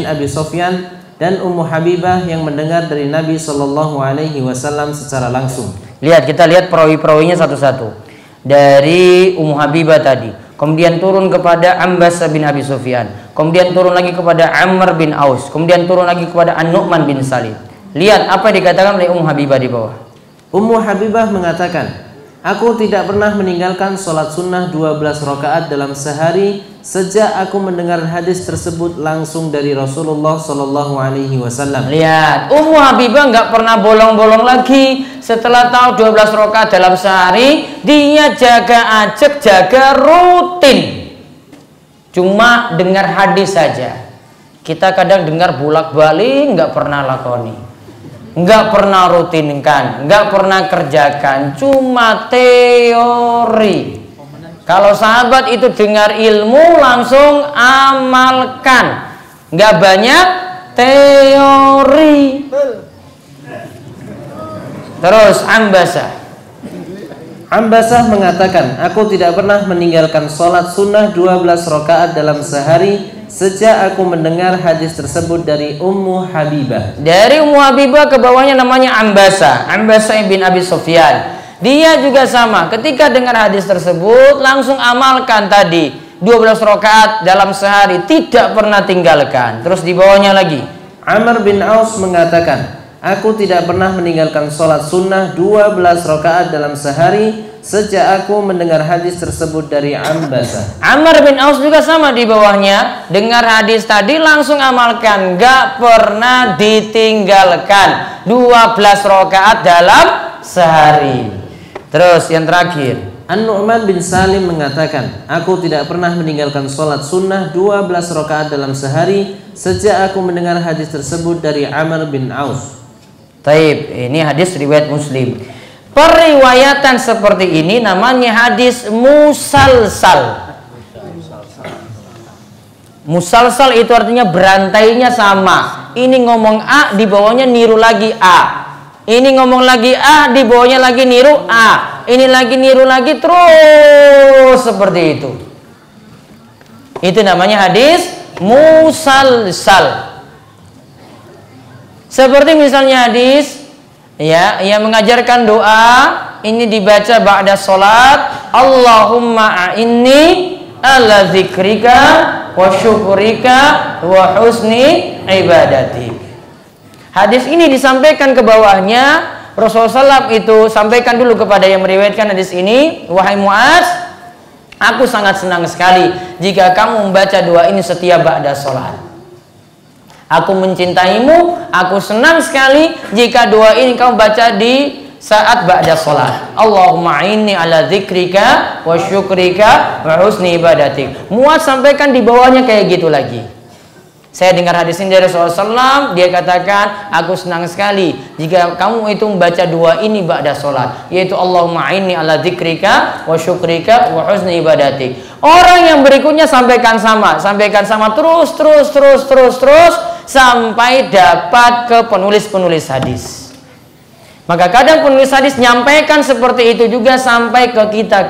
Abi Sofyan, dan Ummu Habibah yang mendengar dari Nabi Shallallahu Alaihi Wasallam secara langsung. Lihat, kita lihat perawi-perawinya satu-satu. Dari Ummu Habibah tadi, kemudian turun kepada Ambasah bin Abi Sofyan, kemudian turun lagi kepada Amr bin Aus, kemudian turun lagi kepada An-Nu'man bin Salim. Lihat apa dikatakan oleh Ummu Habibah di bawah. Ummu Habibah mengatakan, aku tidak pernah meninggalkan sholat sunnah 12 rakaat dalam sehari sejak aku mendengar hadis tersebut langsung dari Rasulullah Shallallahu Alaihi Wasallam. Lihat, Ummu Habibah nggak pernah bolong-bolong lagi. Setelah tahu 12 rakaat dalam sehari, dia jaga rutin. Cuma dengar hadis saja. Kita kadang dengar bolak-balik, nggak pernah lakoni, nggak pernah rutinkan, nggak pernah kerjakan, cuma teori. Kalau sahabat itu dengar ilmu langsung amalkan, nggak banyak teori. Terus Ambasah mengatakan, aku tidak pernah meninggalkan sholat sunnah 12 rakaat dalam sehari sejak aku mendengar hadis tersebut dari Ummu Habibah. Dari Ummu Habibah ke bawahnya namanya Ambasah bin Abi Sofyan. Dia juga sama, ketika dengar hadis tersebut langsung amalkan tadi 12 rakaat dalam sehari, tidak pernah tinggalkan. Terus di bawahnya lagi Amr bin Aus mengatakan, aku tidak pernah meninggalkan sholat sunnah 12 rakaat dalam sehari sejak aku mendengar hadis tersebut dari Ambasah. Amr bin Aus juga sama di bawahnya, dengar hadis tadi langsung amalkan, gak pernah ditinggalkan 12 rakaat dalam sehari. Terus yang terakhir, An-Nu'man bin Salim mengatakan, aku tidak pernah meninggalkan sholat sunnah 12 rakaat dalam sehari sejak aku mendengar hadis tersebut dari Amr bin Aus. Taib, ini hadis riwayat Muslim. Periwayatan seperti ini namanya hadis musalsal. Musalsal itu artinya berantainya sama. Ini ngomong A, di bawahnya niru lagi A. Ini ngomong lagi A, di bawahnya lagi niru A. Ini lagi niru lagi, terus seperti itu. Itu namanya hadis musalsal. Seperti misalnya hadis yang mengajarkan doa ini dibaca ba'da sholat, Allahumma a'inni ala zikrika wa syukurika wa husni ibadatik. Hadis ini disampaikan ke bawahnya, Rasulullah SAW itu sampaikan dulu kepada yang meriwayatkan hadis ini, wahai Muaz, aku sangat senang sekali jika kamu membaca doa ini setiap ba'da sholat. Aku mencintaimu, aku senang sekali jika doa ini kamu baca di saat ba'da sholat. Allahumma inni ala zikrika wa syukrika wa husni ibadatik. Muaz sampaikan di bawahnya kayak gitu lagi. Saya dengar hadis ini dari Rasulullah SAW, dia katakan, aku senang sekali jika kamu itu membaca dua ini ba'da sholat, yaitu Allahumma inni ala dzikrika wa syukrika wa husni ibadatik. Orang yang berikutnya sampaikan sama terus sampai dapat ke penulis hadis. Maka kadang penulis hadis nyampaikan seperti itu juga sampai ke kita.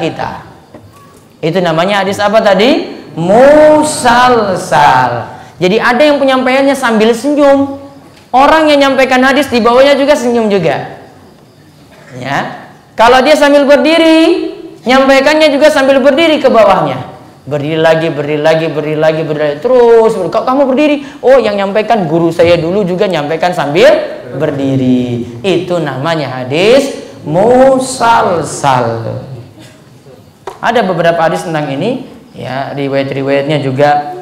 Itu namanya hadis apa tadi? Musalsal. Jadi ada yang penyampaiannya sambil senyum. Orang yang nyampaikan hadis di bawahnya juga senyum juga. Ya. Kalau dia sambil berdiri, nyampaikannya juga sambil berdiri ke bawahnya. Berdiri lagi terus. Kok kamu berdiri? Oh, yang nyampaikan guru saya dulu juga nyampaikan sambil berdiri. Itu namanya hadis musalsal. Ada beberapa hadis tentang ini, ya, riwayat-riwayatnya juga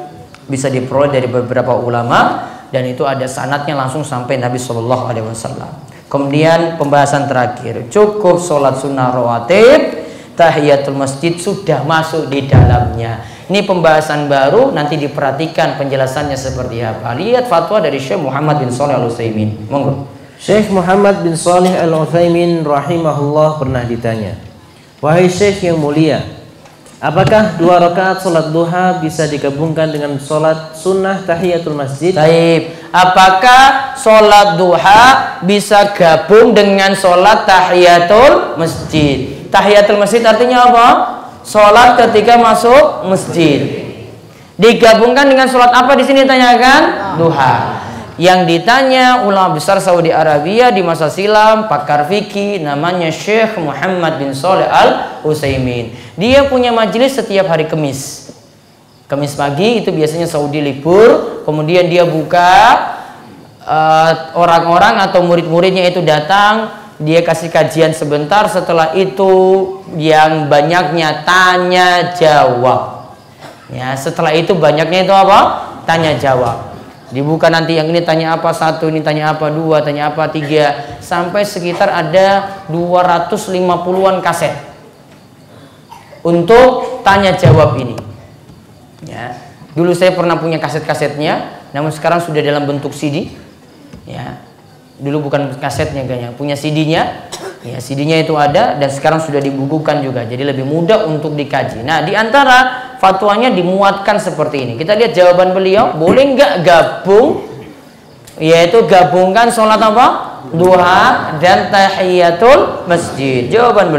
bisa diperoleh dari beberapa ulama, dan itu ada sanadnya langsung sampai Nabi Shallallahu Alaihi Wasallam. Kemudian pembahasan terakhir, cukup sholat sunnah rawatib, tahiyatul masjid sudah masuk di dalamnya. Ini pembahasan baru, nanti diperhatikan penjelasannya seperti apa. Lihat fatwa dari Syekh Muhammad bin Shalih Al Utsaimin. Monggo. Syekh Muhammad bin Shalih Al Utsaimin rahimahullah pernah ditanya, wahai Syekh yang mulia, apakah 2 rakaat sholat duha bisa digabungkan dengan sholat sunnah tahiyatul masjid? Taib. Apakah sholat duha bisa gabung dengan sholat tahiyatul masjid? Tahiyatul masjid artinya apa? Sholat ketika masuk masjid. Digabungkan dengan sholat apa di sini tanyakan? Duha. Yang ditanya ulama besar Saudi Arabia di masa silam, pakar fikih, namanya Syekh Muhammad bin Shalih Al Utsaimin. Dia punya majelis setiap hari Kamis. Kamis pagi itu biasanya Saudi libur, kemudian dia buka, orang-orang atau murid-muridnya itu datang, dia kasih kajian sebentar, setelah itu yang banyaknya tanya jawab. Ya, setelah itu banyaknya itu apa? Tanya jawab. Dibuka nanti yang ini tanya apa 1, ini tanya apa 2, tanya apa 3, sampai sekitar ada 250-an kaset untuk tanya jawab ini. Ya, dulu saya pernah punya kaset-kasetnya, namun sekarang sudah dalam bentuk CD. Ya, dulu bukan kasetnya kayaknya, punya CD-nya. Ya, CD-nya itu ada dan sekarang sudah dibukukan juga, jadi lebih mudah untuk dikaji. Nah, di antara fatwanya dimuatkan seperti ini. Kita lihat jawaban beliau, boleh nggak gabung? Yaitu gabungkan sholat apa? Duha dan tahiyatul masjid. Jawaban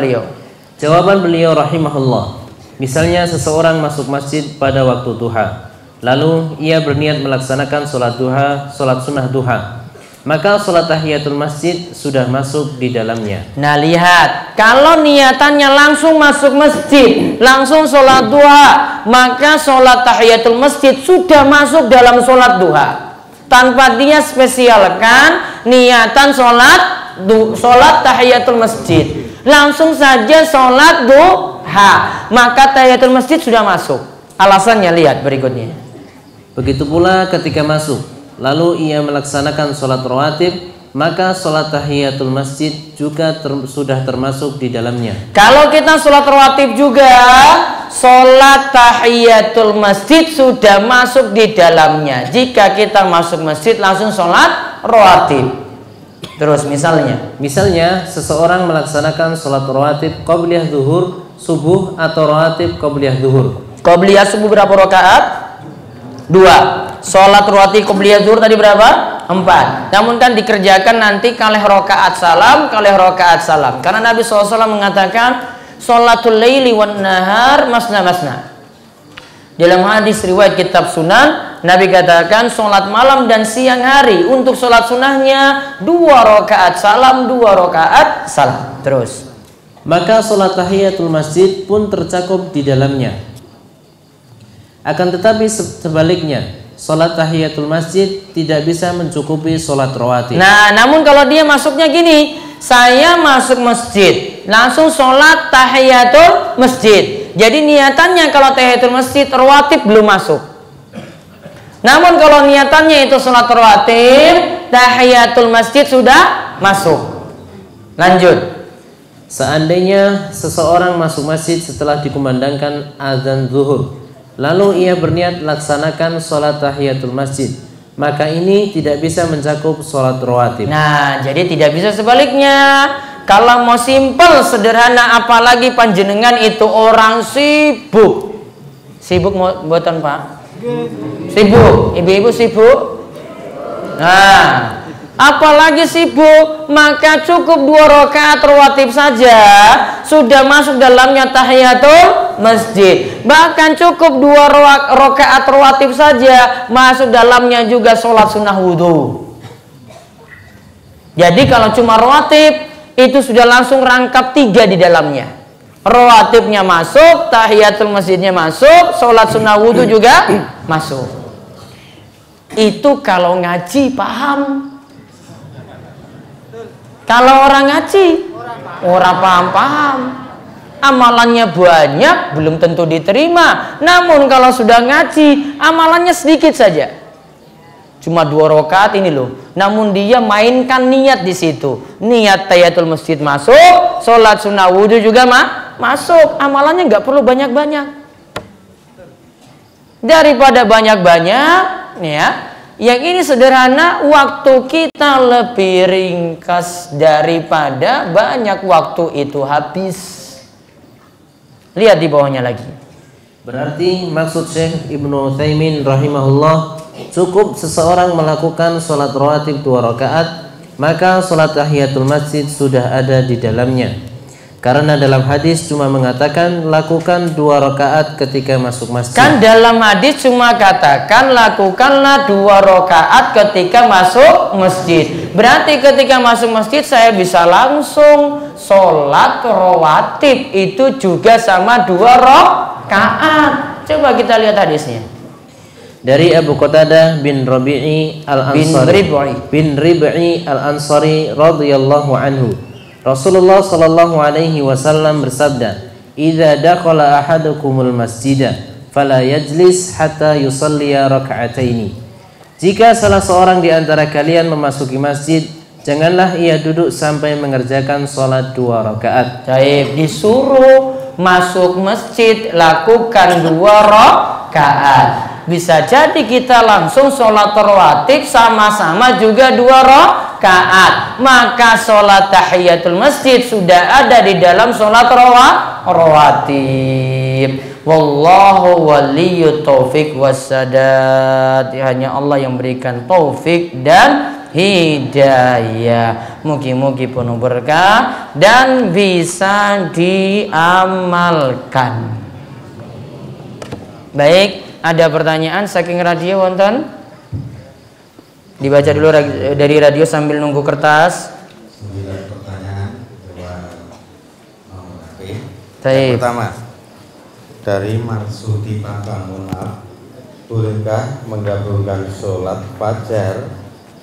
beliau rahimahullah. Misalnya seseorang masuk masjid pada waktu duha, lalu ia berniat melaksanakan sholat duha, sholat sunnah duha, maka sholat tahiyatul masjid sudah masuk di dalamnya. Nah, lihat, kalau niatannya langsung masuk masjid, langsung sholat duha, maka sholat tahiyatul masjid sudah masuk dalam sholat duha, tanpa dia spesialkan niatan sholat tahiyatul masjid, langsung saja sholat duha, maka tahiyatul masjid sudah masuk. Alasannya lihat berikutnya. Begitu pula ketika masuk, lalu ia melaksanakan sholat rawatib, maka sholat tahiyatul masjid juga sudah termasuk di dalamnya. Kalau kita sholat rawatib juga, sholat tahiyatul masjid sudah masuk di dalamnya. Jika kita masuk masjid langsung sholat rawatib. Terus misalnya seseorang melaksanakan sholat rawatib qabliyah zuhur, subuh, atau rawatib qabliyah zuhur. Qabliyah subuh berapa rakaat? 2. Sholat rawatib qabliyah zuhur tadi berapa? 4. Namun kan dikerjakan nanti kalih rakaat salam. Karena Nabi SAW mengatakan sholatul laili wan nahar masna. Dalam hadis riwayat kitab Sunan, Nabi katakan sholat malam dan siang hari. Untuk sholat sunnahnya 2 rakaat salam, 2 rakaat salam. Terus, maka sholat tahiyatul masjid pun tercakup di dalamnya. Akan tetapi sebaliknya, sholat tahiyatul masjid tidak bisa mencukupi sholat rawatib. Nah, namun kalau dia masuknya gini, saya masuk masjid, langsung sholat tahiyatul masjid. Jadi niatannya kalau tahiyatul masjid, rawatib belum masuk. Namun kalau niatannya itu sholat rawatib, tahiyatul masjid sudah masuk. Lanjut. Seandainya seseorang masuk masjid setelah dikumandangkan azan zuhur, lalu ia berniat laksanakan sholat tahiyatul masjid, maka ini tidak bisa mencakup sholat rawatib. Nah, jadi tidak bisa sebaliknya. Kalau mau simpel, sederhana, apalagi panjenengan itu orang sibuk. Sibuk mboten, Pak? Sibuk. Ibu-ibu sibuk? Nah, apalagi sibuk, maka cukup 2 rakaat rawatib saja sudah masuk dalamnya tahiyatul masjid. Bahkan cukup 2 rakaat rawatib saja masuk dalamnya juga sholat sunnah wudhu. Jadi kalau cuma rawatib itu sudah langsung rangkap 3 di dalamnya. Rawatibnya masuk, tahiyatul masjidnya masuk, sholat sunnah wudhu juga masuk. Itu kalau ngaji paham. Kalau orang ngaji, orang paham-paham, amalannya banyak, belum tentu diterima. Namun kalau sudah ngaji, amalannya sedikit saja. Cuma 2 rakaat ini loh. Namun dia mainkan niat di situ. Niat tahiyatul masjid masuk, sholat sunnah wudhu juga masuk. Amalannya nggak perlu banyak-banyak. Daripada banyak-banyak, ya. Yang ini sederhana, waktu kita lebih ringkas daripada banyak waktu itu habis. Lihat di bawahnya lagi. Berarti maksud Syekh Ibnu Utsaimin rahimahullah, cukup seseorang melakukan sholat rawatib 2 rakaat, maka sholat tahiyatul masjid sudah ada di dalamnya. Karena dalam hadis cuma mengatakan lakukan 2 rakaat ketika masuk masjid. Kan dalam hadis cuma katakan lakukanlah 2 rakaat ketika masuk masjid. Berarti ketika masuk masjid saya bisa langsung sholat rawatib itu juga sama 2 rakaat. Coba kita lihat hadisnya. Dari Abu Qatadah bin Rabi'i al-Ansari radhiyallahu anhu, Rasulullah sallallahu alaihi wasallam bersabda, "Idza dakhala ahadukumul masjidah, fala yajlis hatta yusalliya raka'ataini." Jika salah seorang di antara kalian memasuki masjid, janganlah ia duduk sampai mengerjakan salat 2 rakaat. Baik, disuruh masuk masjid lakukan 2 rakaat. Bisa jadi kita langsung sholat rawatib sama-sama juga 2 rakaat. Maka sholat tahiyatul masjid sudah ada di dalam sholat rawatib. Wallahu waliyut taufiq wassadad. Hanya Allah yang berikan taufik dan hidayah. Mugi-mugi penuh berkah dan bisa diamalkan. Baik. Ada pertanyaan saking radio wonten? Dibaca dulu dari radio sambil nunggu kertas. 9 pertanyaan. Yang pertama, dari Marsudi Pangkamunaf, bolehkah menggabungkan sholat fajar,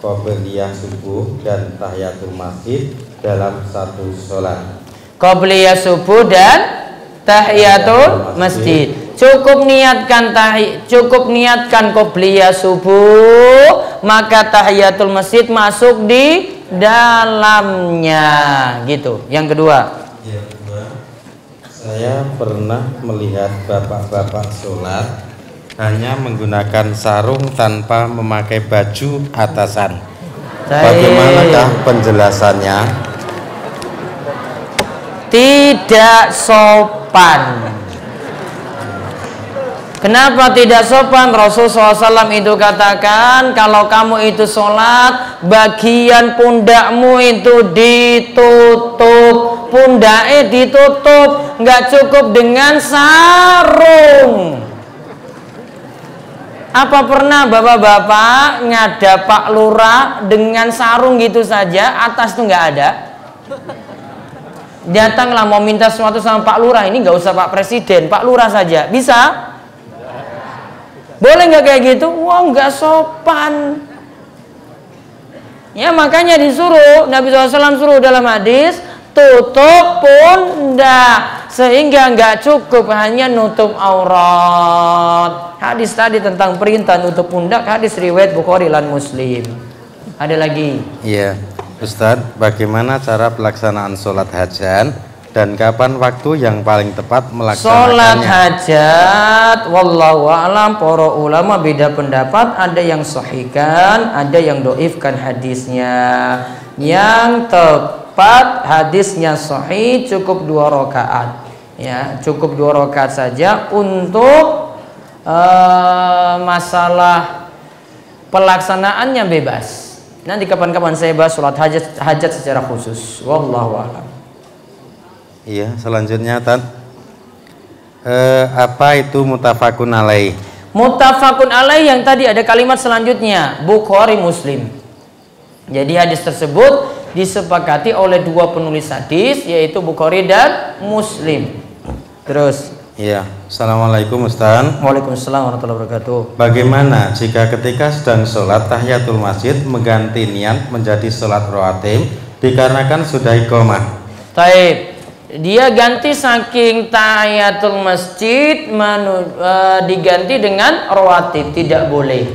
qobliyah subuh dan tahiyatul masjid dalam satu sholat? Qobliyah subuh dan tahiyatul masjid. Cukup niatkan qobliyah subuh, maka tahiyatul masjid masuk di dalamnya, gitu. Yang kedua, saya pernah melihat bapak-bapak sholat hanya menggunakan sarung tanpa memakai baju atasan. Bagaimanakah penjelasannya? Tidak sopan. Kenapa tidak sopan? Rasulullah SAW itu katakan, kalau kamu itu sholat, bagian pundakmu itu ditutup, pundaknya ditutup, nggak cukup dengan sarung. Apa pernah bapak-bapak ngadap Pak Lurah dengan sarung gitu saja, atas tuh nggak ada? Datanglah mau minta sesuatu sama Pak Lurah, ini nggak usah Pak Presiden, Pak Lurah saja, bisa? Boleh nggak kayak gitu? Wah, nggak sopan. Ya makanya disuruh, Nabi SAW suruh dalam hadis, tutup pundak, sehingga nggak cukup hanya nutup aurat. Hadis tadi tentang perintah nutup pundak, hadis riwayat Bukhari dan Muslim. Ada lagi? Iya, Ustadz, bagaimana cara pelaksanaan sholat hajat dan kapan waktu yang paling tepat melaksanakannya? Sholat hajat, wallahu a'lam, para ulama beda pendapat, ada yang sahihkan, ada yang doifkan hadisnya. Yang tepat hadisnya sahih cukup 2 rakaat, ya cukup 2 rakaat saja. Untuk masalah pelaksanaannya bebas. Nanti kapan-kapan saya bahas sholat hajat secara khusus. Wallahu a'lam. Iya, selanjutnya Tan, apa itu mutafakun alaih? Mutafakun alaih yang tadi ada kalimat selanjutnya, Bukhari Muslim. Jadi hadis tersebut disepakati oleh 2 penulis hadis, yaitu Bukhari dan Muslim. Terus. Iya, assalamualaikum Ustaz. Waalaikumsalam warahmatullahi wabarakatuh. Bagaimana jika ketika sedang sholat tahiyatul masjid mengganti niat menjadi sholat rawatib dikarenakan sudah iqomah? Taib. Dia ganti saking tahiyatul masjid diganti dengan rawatib, tidak boleh.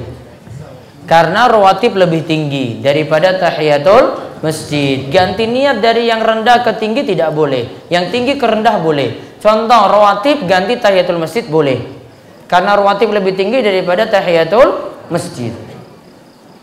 Karena rawatib lebih tinggi daripada tahiyatul masjid. Ganti niat dari yang rendah ke tinggi tidak boleh. Yang tinggi ke rendah boleh. Contoh rawatib ganti tahiyatul masjid boleh. Karena rawatib lebih tinggi daripada tahiyatul masjid.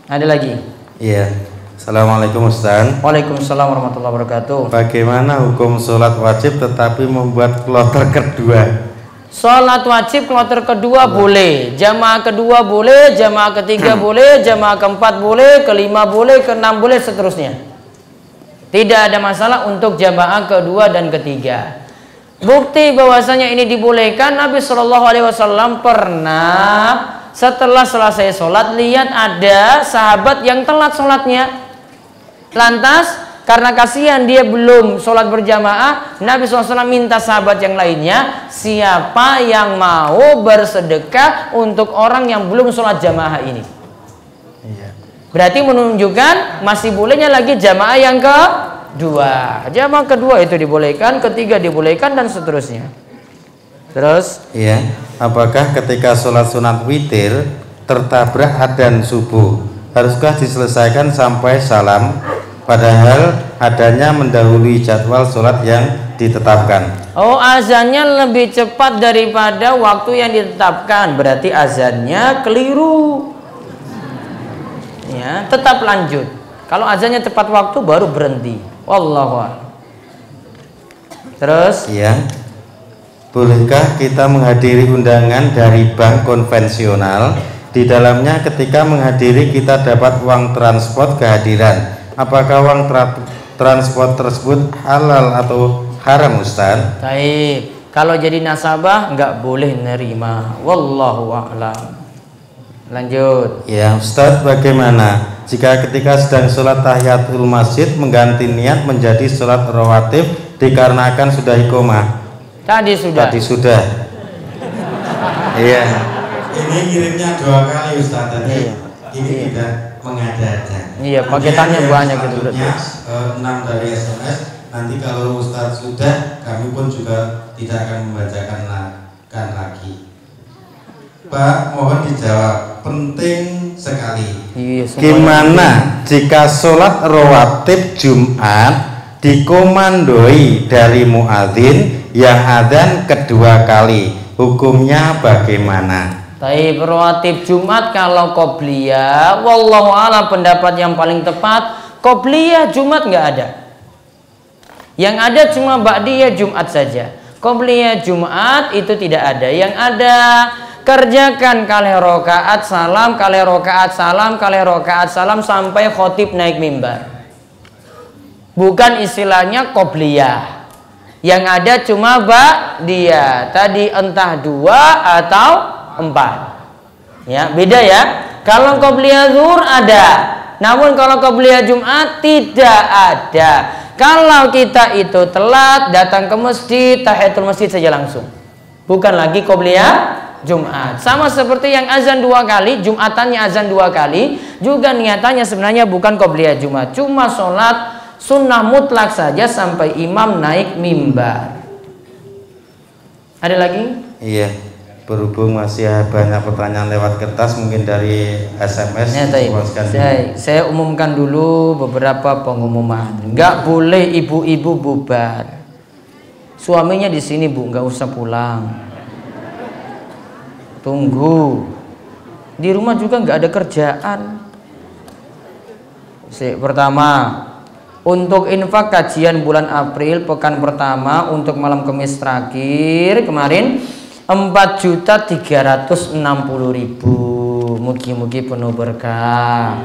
Ada lagi? Iya. Assalamualaikum Ustaz. Waalaikumsalam warahmatullahi wabarakatuh. Bagaimana hukum sholat wajib tetapi membuat kloter kedua? Sholat wajib kloter kedua boleh, jamaah kedua boleh, jamaah ketiga boleh, jamaah keempat boleh, kelima boleh, keenam boleh, seterusnya. Tidak ada masalah untuk jamaah kedua dan ketiga. Bukti bahwasanya ini dibolehkan, Nabi SAW pernah setelah selesai sholat lihat ada sahabat yang telat sholatnya. Lantas karena kasihan dia belum sholat berjamaah, Nabi SAW minta sahabat yang lainnya, siapa yang mau bersedekah untuk orang yang belum sholat jamaah ini? Iya. Berarti menunjukkan masih bolehnya lagi jamaah yang kedua. Jamaah kedua itu dibolehkan, ketiga dibolehkan, dan seterusnya. Terus? Iya. Apakah ketika sholat sunat witir tertabrak adzan subuh, haruskah diselesaikan sampai salam? Padahal adanya mendahului jadwal sholat yang ditetapkan. Oh, azannya lebih cepat daripada waktu yang ditetapkan, berarti azannya keliru. Ya, tetap lanjut. Kalau azannya tepat waktu baru berhenti. Wallahu a'lam. Terus? Ya. Bolehkah kita menghadiri undangan dari bank konvensional? Di dalamnya ketika menghadiri kita dapat uang transport kehadiran. Apakah uang transport tersebut halal atau haram Ustaz? Baik. Kalau jadi nasabah nggak boleh nerima. Wallahu a'lam. Lanjut. Ya Ustaz, bagaimana jika ketika sedang sholat tahiyatul masjid mengganti niat menjadi sholat rawatib dikarenakan sudah iqomah? Tadi sudah. Iya. Ini kirimnya 2 kali Ustaz tadi. Iya. Ini tidak mengada-ada. Iya, paketannya banyak gitu. 6 dari SMS. Nanti kalau Ustaz sudah, kami pun juga tidak akan membacakan lagi. Pak, mohon dijawab, penting sekali. Iya, gimana jika sholat rawatib Jumat dikomandoi dari muadzin yang adzan kedua kali, hukumnya bagaimana? Taib rawatib Jumat kalau qobliyah, wallahu a'lam, pendapat yang paling tepat qobliyah Jumat nggak ada. Yang ada cuma ba'diyah Jumat saja. Qobliyah Jumat itu tidak ada. Yang ada kerjakan kali rakaat salam, kali rakaat salam, kali rakaat salam sampai khotib naik mimbar. Bukan istilahnya qobliyah. Yang ada cuma ba'diyah. Tadi entah 2 atau 4. Ya, beda ya. Kalau qobliyah zuhur ada, namun kalau qobliyah Jumat tidak ada. Kalau kita itu telat datang ke masjid, tahiyatul masjid saja langsung. Bukan lagi qobliyah Jumat. Sama seperti yang azan 2 kali, Jumatannya azan 2 kali, juga niatannya sebenarnya bukan qobliyah Jumat, cuma sholat sunnah mutlak saja sampai imam naik mimbar. Ada lagi? Iya. Berhubung masih banyak pertanyaan lewat kertas, mungkin dari SMS. Ya, saya umumkan dulu beberapa pengumuman. Nggak boleh ibu-ibu bubar. Suaminya di sini Bu, nggak usah pulang. Tunggu. Di rumah juga nggak ada kerjaan. Pertama, untuk infak kajian bulan April pekan pertama untuk malam Kamis terakhir kemarin 4.360.000. Mugi-mugi penuh berkah.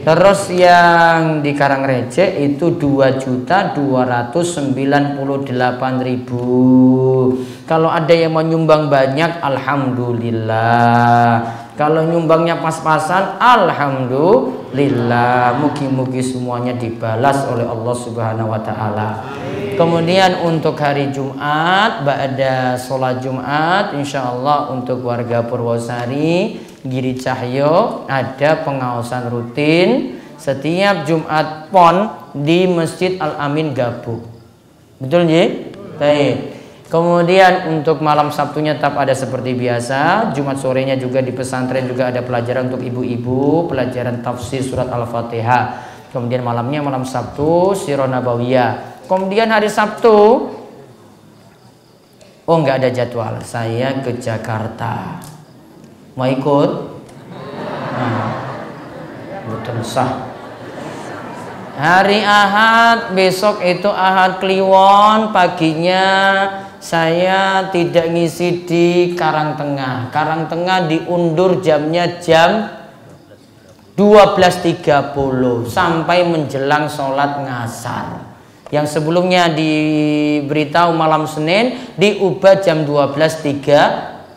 Terus yang di Karangreje itu 2.298.000. Kalau ada yang menyumbang banyak, alhamdulillah. Kalau nyumbangnya pas-pasan, alhamdulillah. Mugi-mugi semuanya dibalas oleh Allah Subhanahu wa taala. Kemudian untuk hari Jumat, ba'da sholat Jumat, insyaallah untuk warga Purwosari, Giri Cahyo ada pengawasan rutin setiap Jumat Pon di Masjid Al-Amin Gabuk. Betul nggih? Baik. Kemudian untuk malam Sabtunya tetap ada seperti biasa. Jumat sorenya juga di pesantren juga ada pelajaran untuk ibu-ibu, pelajaran tafsir surat Al-Fatihah. Kemudian malamnya malam Sabtu Sirah Nabawiyah. Kemudian hari Sabtu nggak ada jadwal. Saya ke Jakarta. Mau ikut? Betul sah. Hari Ahad besok itu Ahad Kliwon, paginya saya tidak ngisi di Karangtengah. Karangtengah diundur jamnya jam 12.30 sampai menjelang sholat ngasar. Yang sebelumnya diberitahu malam Senin diubah jam 12.30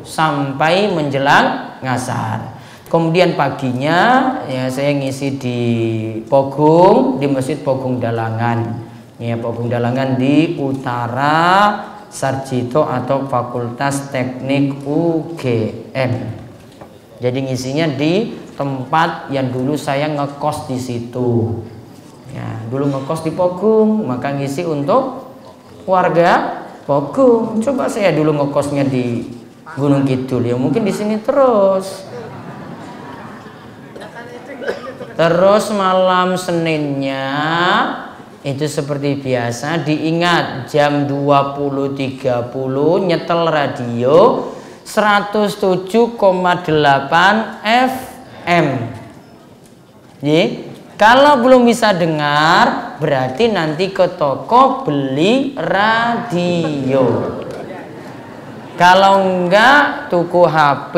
sampai menjelang ngasar. Kemudian paginya ya saya ngisi di Pogung, di Masjid Pogung Dalangan. Ya, Pogung Dalangan di utara Sarjito atau Fakultas Teknik UGM. Jadi ngisinya di tempat yang dulu saya ngekos di situ. Ya, dulu ngekos di Pogung, maka ngisi untuk warga Pogung. Coba saya dulu ngekosnya di Gunung Kidul, ya mungkin di sini terus. Terus malam Seninnya itu seperti biasa diingat jam 20.30 nyetel radio 107,8 FM. Kalau belum bisa dengar berarti nanti ke toko beli radio. Kalau enggak tuku HP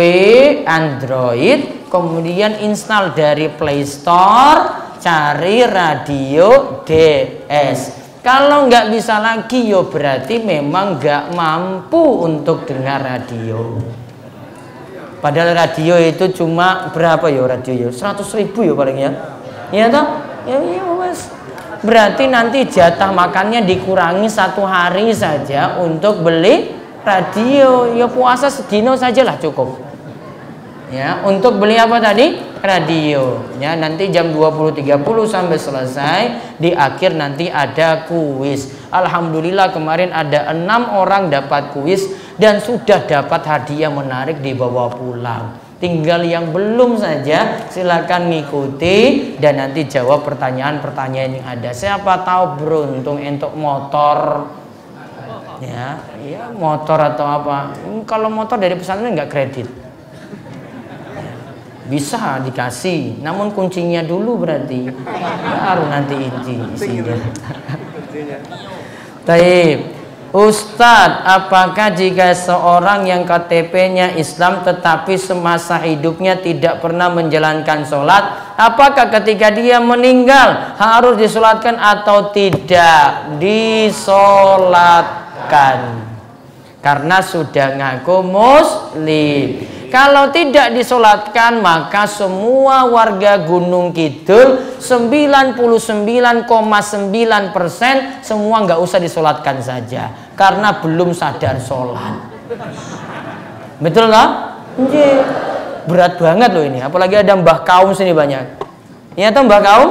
Android, kemudian install dari Play Store, cari radio DS. Kalau nggak bisa lagi, yo berarti memang nggak mampu untuk dengar radio. Padahal radio itu cuma berapa yo radio yo? 100.000 yo paling ya. Iya toh? Ya wes. Berarti nanti jatah makannya dikurangi 1 hari saja untuk beli radio. Ya puasa sedino sajalah cukup. Ya, untuk beli apa tadi? Radio. Ya, nanti jam 20.30 sampai selesai. Di akhir nanti ada kuis. Alhamdulillah kemarin ada 6 orang dapat kuis dan sudah dapat hadiah menarik dibawa pulang. Tinggal yang belum saja silakan ngikuti dan nanti jawab pertanyaan-pertanyaan yang ada. Siapa tahu beruntung untuk motor. Ya, motor atau apa. Kalau motor dari pesantren nggak kredit. Bisa dikasih, namun kuncinya dulu berarti baru nanti isinya. Taib, Ustadz, apakah jika seorang yang KTP-nya Islam tetapi semasa hidupnya tidak pernah menjalankan sholat, apakah ketika dia meninggal harus disolatkan atau tidak? Disolatkan, karena sudah ngaku muslim. Kalau tidak disolatkan maka semua warga Gunung Kidul 99,9% semua nggak usah disolatkan saja karena belum sadar sholat. Betul nggak? Berat banget loh ini, apalagi ada Mbah Kaum sini banyak. Ya toh Mbah Kaum?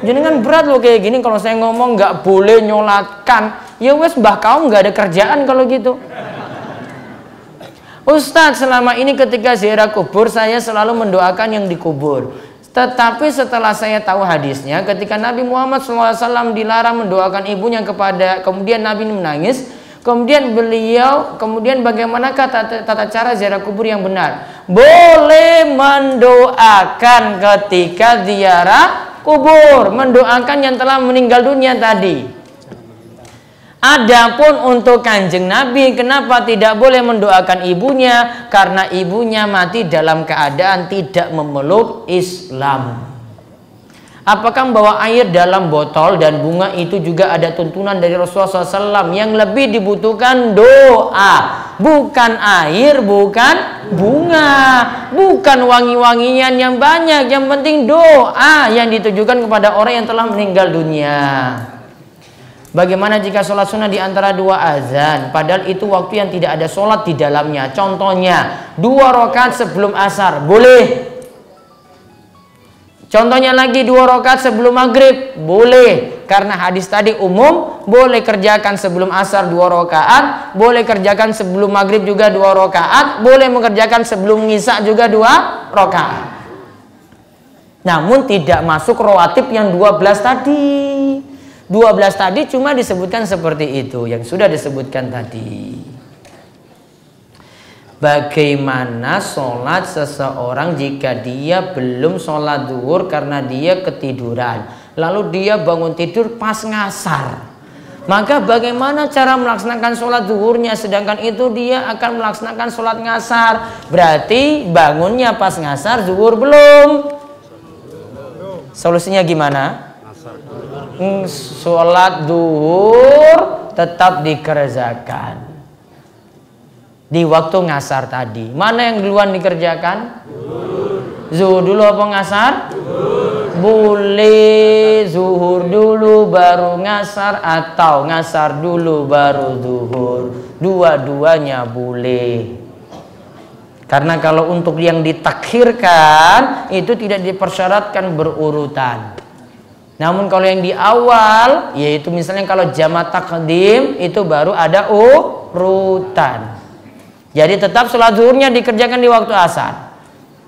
Jadi kan berat loh kayak gini kalau saya ngomong nggak boleh nyolatkan. Ya wes Mbah Kaum nggak ada kerjaan kalau gitu. Ustadz, selama ini ketika ziarah kubur saya selalu mendoakan yang dikubur. Tetapi setelah saya tahu hadisnya, ketika Nabi Muhammad SAW dilarang mendoakan ibunya kemudian Nabi menangis, Kemudian kemudian bagaimanakah tata cara ziarah kubur yang benar? Boleh mendoakan ketika ziarah kubur, mendoakan yang telah meninggal dunia tadi. Adapun untuk Kanjeng Nabi, kenapa tidak boleh mendoakan ibunya? Karena ibunya mati dalam keadaan tidak memeluk Islam. Apakah membawa air dalam botol dan bunga itu juga ada tuntunan dari Rasulullah SAW? Yang lebih dibutuhkan doa, bukan air, bukan bunga, bukan wangi-wangian yang banyak. Yang penting doa yang ditujukan kepada orang yang telah meninggal dunia. Bagaimana jika sholat sunnah di antara dua azan, padahal itu waktu yang tidak ada sholat di dalamnya? Contohnya 2 rakaat sebelum asar, boleh. Contohnya lagi 2 rakaat sebelum maghrib, boleh. Karena hadis tadi umum, boleh kerjakan sebelum asar 2 rakaat, boleh kerjakan sebelum maghrib juga 2 rakaat, boleh mengerjakan sebelum ngisya juga 2 rakaat. Namun tidak masuk rawatib yang 12 tadi. 12 tadi cuma disebutkan seperti itu yang sudah disebutkan tadi. Bagaimana sholat seseorang jika dia belum sholat zuhur karena dia ketiduran, lalu dia bangun tidur pas ngasar? Maka bagaimana cara melaksanakan sholat zuhurnya sedangkan itu dia akan melaksanakan sholat ngasar? Berarti bangunnya pas ngasar, zuhur belum. Solusinya gimana? Sholat zuhur tetap dikerjakan di waktu ngasar tadi. Mana yang duluan dikerjakan? Zuhur dulu apa ngasar? Boleh zuhur dulu baru ngasar, atau ngasar dulu baru zuhur. Dua-duanya boleh. Karena kalau untuk yang ditakhirkan itu tidak dipersyaratkan berurutan. Namun kalau yang di awal, yaitu misalnya kalau jamak takdim, itu baru ada urutan. Jadi tetap sholat zuhurnya dikerjakan di waktu asar.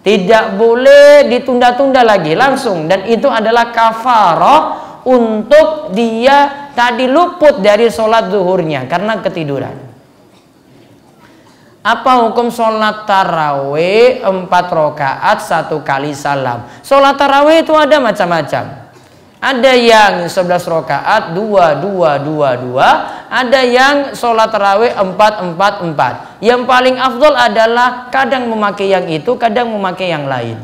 Tidak boleh ditunda-tunda lagi, langsung. Dan itu adalah kafarah untuk dia tadi luput dari sholat zuhurnya karena ketiduran. Apa hukum sholat tarawih 4 rakaat 1 kali salam? Sholat tarawih itu ada macam-macam. Ada yang 11 rakaat 2-2-2-2, ada yang sholat tarawih 4-4-4. Yang paling afdol adalah kadang memakai yang itu, kadang memakai yang lain.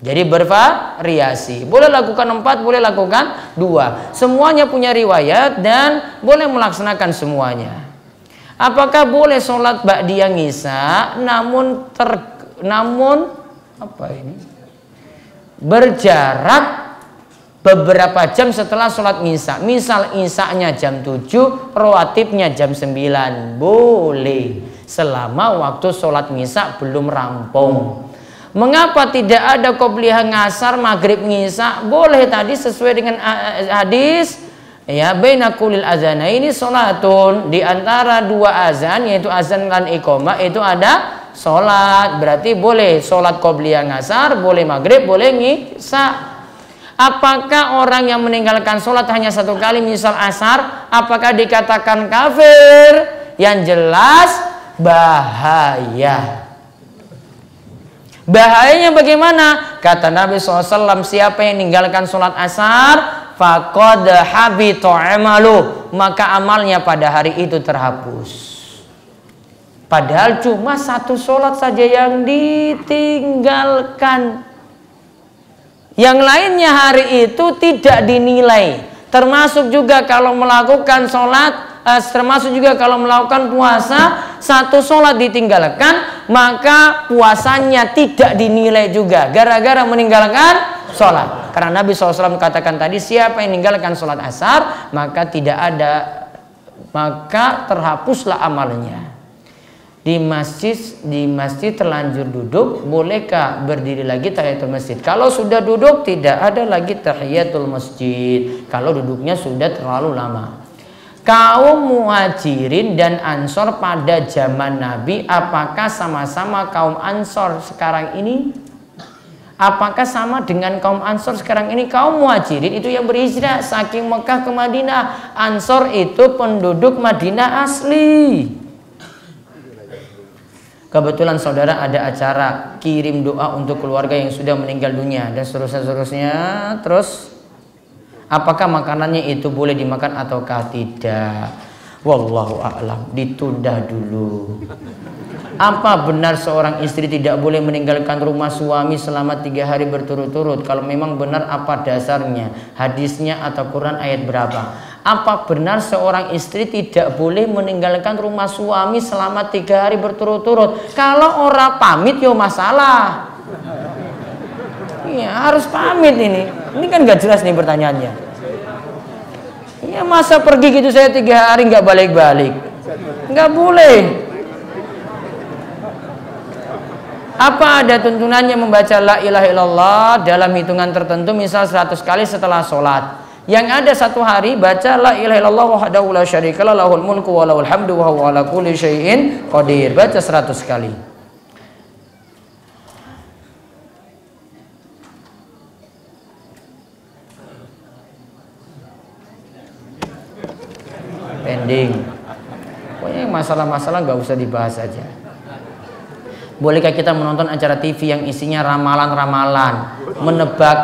Jadi bervariasi. Boleh lakukan 4, boleh lakukan 2. Semuanya punya riwayat dan boleh melaksanakan semuanya. Apakah boleh sholat ba'diyah ngisya namun berjarak beberapa jam setelah sholat ngisya? Misal ngisyanya jam 7, rawatibnya jam 9. Boleh selama waktu sholat ngisya belum rampung. Mengapa tidak ada qobliyah ngasar maghrib ngisya? Boleh tadi sesuai dengan hadis, ya, baina kulil azanaini sholatun, di antara 2 azan yaitu azan dan iqamah itu ada sholat. Berarti boleh sholat qobliyah ngasar, boleh maghrib, boleh ngisya. Apakah orang yang meninggalkan sholat hanya 1 kali, misal asar, apakah dikatakan kafir? Yang jelas bahaya. Bahayanya bagaimana? Kata Nabi SAW, siapa yang meninggalkan sholat asar, faqad habita amaluh, maka amalnya pada hari itu terhapus. Padahal cuma 1 sholat saja yang ditinggalkan. Yang lainnya hari itu tidak dinilai. Termasuk juga kalau melakukan sholat, termasuk juga kalau melakukan puasa, 1 sholat ditinggalkan, maka puasanya tidak dinilai juga gara-gara meninggalkan sholat. Karena Nabi SAW katakan tadi, siapa yang meninggalkan sholat asar, maka terhapuslah amalnya. Di masjid terlanjur duduk, bolehkah berdiri lagi tahiyatul masjid? Kalau sudah duduk tidak ada lagi tahiyatul masjid, kalau duduknya sudah terlalu lama. Kaum muhajirin dan ansor pada zaman Nabi, apakah sama-sama kaum ansor sekarang ini? Apakah sama dengan kaum Ansor sekarang ini? Kaum Muhajirin itu yang berhijrah saking Mekah ke Madinah. Ansor itu penduduk Madinah asli. Kebetulan saudara ada acara kirim doa untuk keluarga yang sudah meninggal dunia dan seterusnya. Terus apakah makanannya itu boleh dimakan ataukah tidak? Wallahu a'lam, ditunda dulu. Apa benar seorang istri tidak boleh meninggalkan rumah suami selama 3 hari berturut-turut? Kalau memang benar, apa dasarnya? Hadisnya atau Quran ayat berapa? Apa benar seorang istri tidak boleh meninggalkan rumah suami selama 3 hari berturut-turut? Kalau orang pamit yo masalah. Iya, harus pamit ini. Ini kan gak jelas nih pertanyaannya. Ya masa pergi gitu saya 3 hari nggak balik-balik? Nggak boleh. Apa ada tuntunannya membaca la ilaha illallah dalam hitungan tertentu, misal 100 kali setelah sholat? Yang ada 1 hari baca la ilaha illallah wahdahu la syarikalah lahul mulku wa lahul hamdu wa huwa ala kulli syai'in qadir. Baca 100 kali. Pending. Pokoknya masalah-masalah nggak usah dibahas aja. Bolehkah kita menonton acara TV yang isinya ramalan-ramalan, menebak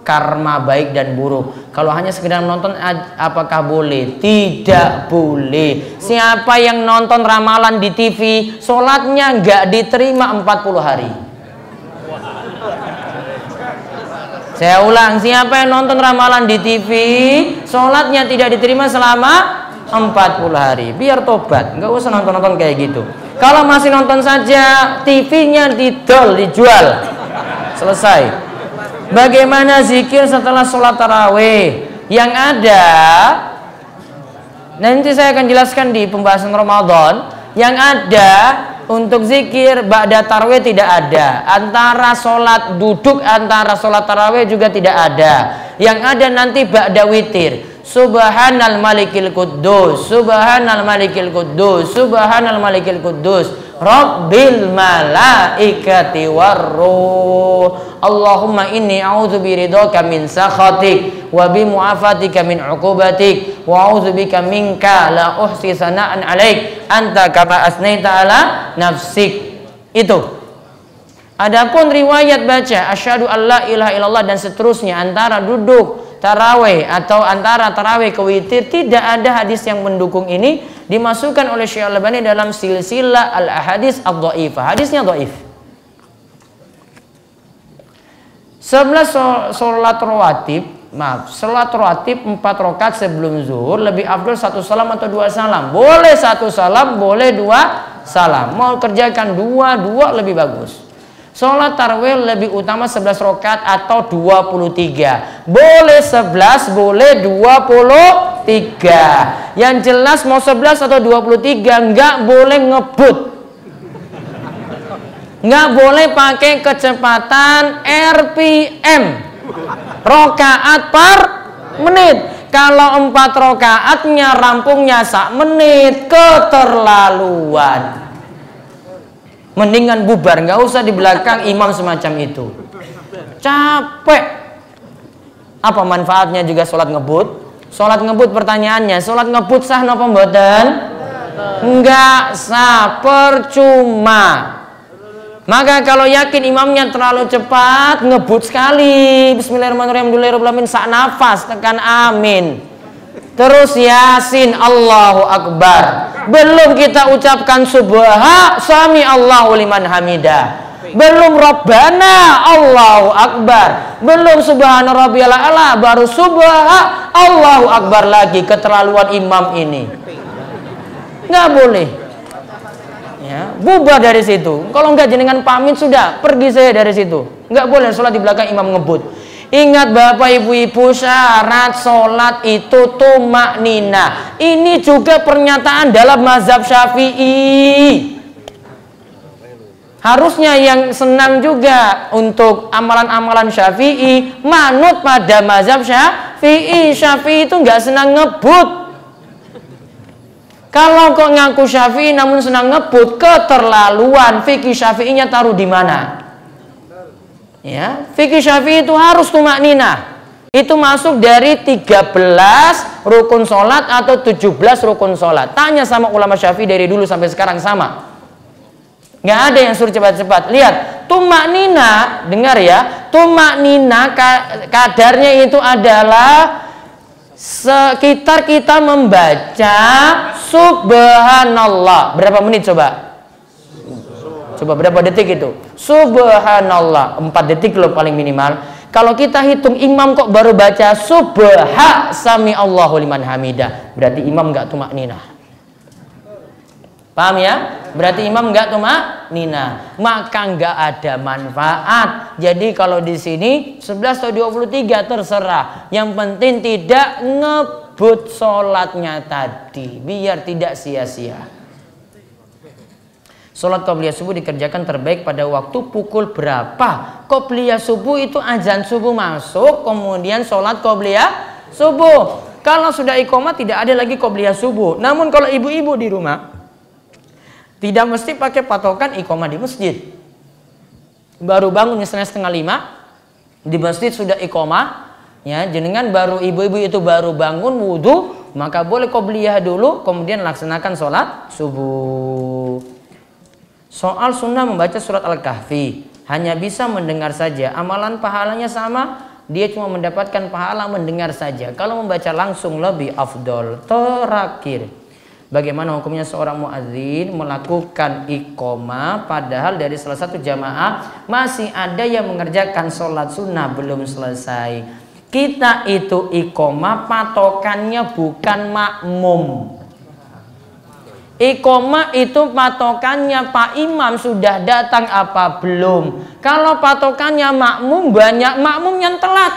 karma baik dan buruk? Kalau hanya sekedar menonton, apakah boleh? Tidak boleh. Siapa yang nonton ramalan di TV, sholatnya nggak diterima 40 hari. Saya ulang, siapa yang nonton ramalan di TV, sholatnya tidak diterima selama 40 hari. Biar tobat, nggak usah nonton-nonton kayak gitu. Kalau masih nonton saja, TV-nya dijual, selesai. Bagaimana zikir setelah sholat tarawih? Yang ada, nanti saya akan jelaskan di pembahasan Ramadan. Yang ada untuk zikir ba'da tarawih tidak ada. Antara sholat duduk, antara sholat tarawih juga tidak ada. Yang ada nanti ba'da witir. Subhanal malikil quddus, subhanal malikil quddus, subhanal malikil quddus, rabbil malaikati warruh. Allahumma inni a'udzu biridhaka min sakhatik wa bi mu'afatika min 'uqubatik wa a'udzu bika minka la uhsi sana'an 'alaik anta kama asnaita 'ala nafsik. Itu. Adapun riwayat baca asyhadu alla ilaha illallah dan seterusnya antara duduk tarawih atau antara tarawih ke witir, tidak ada hadis yang mendukung ini. Dimasukkan oleh Syekh Al-Albani dalam silsilah al-ahadits ad-dhaifah. Hadisnya dhaif. 11 sholat rawatib, sholat rawatib 4 rakaat sebelum zuhur lebih afdal 1 salam atau 2 salam. Boleh 1 salam, boleh 2 salam. Mau kerjakan 2 lebih bagus. Sholat tarawih lebih utama 11 rakaat atau 23. Boleh 11, boleh 23. Yang jelas mau 11 atau 23 nggak boleh ngebut. Nggak boleh pakai kecepatan RPM. Rakaat per menit. Kalau 4 rakaatnya rampungnya sak menit, keterlaluan. Mendingan bubar, nggak usah di belakang imam semacam itu. Capek. Apa manfaatnya juga sholat ngebut? Sholat ngebut pertanyaannya, sholat ngebut sah napa mboten? Enggak sah, percuma. Maka kalau yakin imamnya terlalu cepat, ngebut sekali. Bismillahirrahmanirrahim, alhamdulillahirrahmanirrahim, sak nafas, tekan amin. Terus Yasin, Allahu Akbar. Belum kita ucapkan subha, sami Allahu liman hamidah. Belum Rabbana, Allahu Akbar. Belum subhana rabbiyal a'la, baru subha, Allahu Akbar lagi. Keterlaluan imam ini. Nggak boleh. Ya, bubar dari situ. Kalau nggak jenengan pamit sudah, pergi saya dari situ. Nggak boleh sholat di belakang imam ngebut. Ingat Bapak Ibu-ibu, syarat sholat itu tumak nina. Ini juga pernyataan dalam mazhab Syafi'i. Harusnya yang senang juga untuk amalan-amalan Syafi'i, manut pada mazhab Syafi'i. Syafi'i itu nggak senang ngebut. Kalau kok ngaku Syafi'i namun senang ngebut, keterlaluan. Fikih Syafi'inya taruh di mana? Ya, fikih Syafi'i itu harus tumakninah. Itu masuk dari 13 rukun sholat atau 17 rukun sholat. Tanya sama ulama Syafi'i dari dulu sampai sekarang sama. Nggak ada yang suruh cepat-cepat. Lihat, tumakninah, dengar ya, tumakninah kadarnya itu adalah sekitar kita membaca subhanallah. Berapa menit coba? Coba berapa detik itu? Subhanallah, 4 detik loh paling minimal. Kalau kita hitung imam kok baru baca subha sami Allahu liman hamidah, berarti imam nggak tumakninah. Paham ya? Berarti imam nggak tumakninah, maka nggak ada manfaat. Jadi kalau di sini 11 atau 23 terserah. Yang penting tidak ngebut sholatnya tadi, biar tidak sia-sia. Sholat qobliyah subuh dikerjakan terbaik pada waktu pukul berapa? Qobliyah subuh itu azan subuh masuk, kemudian sholat qobliyah subuh. Kalau sudah iqomah tidak ada lagi qobliyah subuh. Namun kalau ibu-ibu di rumah tidak mesti pakai patokan iqomah di masjid. Baru bangun misalnya 4:30, di masjid sudah iqomah, ya, jenengan baru ibu-ibu itu baru bangun wudhu, maka boleh qobliyah dulu, kemudian laksanakan sholat subuh. Soal sunnah membaca surat Al-Kahfi, hanya bisa mendengar saja. Amalan pahalanya sama, dia cuma mendapatkan pahala mendengar saja. Kalau membaca langsung lebih afdol. Terakhir, bagaimana hukumnya seorang muadzin melakukan iqomah padahal dari salah satu jamaah masih ada yang mengerjakan sholat sunnah belum selesai. Kita itu iqomah patokannya bukan makmum. Iqomah itu patokannya Pak Imam sudah datang apa belum. Kalau patokannya makmum, banyak makmum yang telat,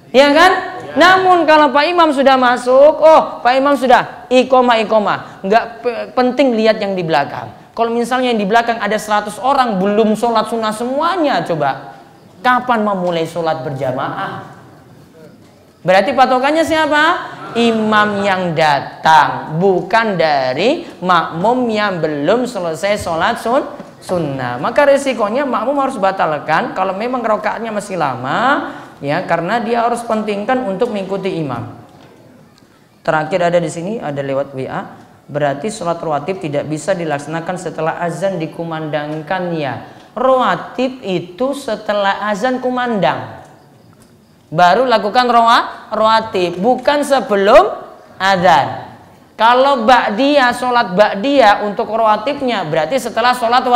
ya kan? Namun kalau Pak Imam sudah masuk, oh Pak Imam sudah iqomah, nggak penting lihat yang di belakang. Kalau misalnya yang di belakang ada 100 orang belum sholat sunnah semuanya, coba kapan memulai sholat berjamaah? Berarti patokannya siapa? Imam yang datang, bukan dari makmum yang belum selesai sholat sunnah. Maka resikonya makmum harus batalkan kalau memang rakaatnya masih lama, ya, karena dia harus pentingkan untuk mengikuti imam. Terakhir ada di sini, ada lewat WA. Berarti sholat rawatib tidak bisa dilaksanakan setelah azan dikumandangkannya. Rawatib itu setelah azan kumandang baru lakukan rawatib, bukan sebelum azan. Kalau ba'diyah, sholat ba'diyah untuk rawatibnya berarti setelah sholat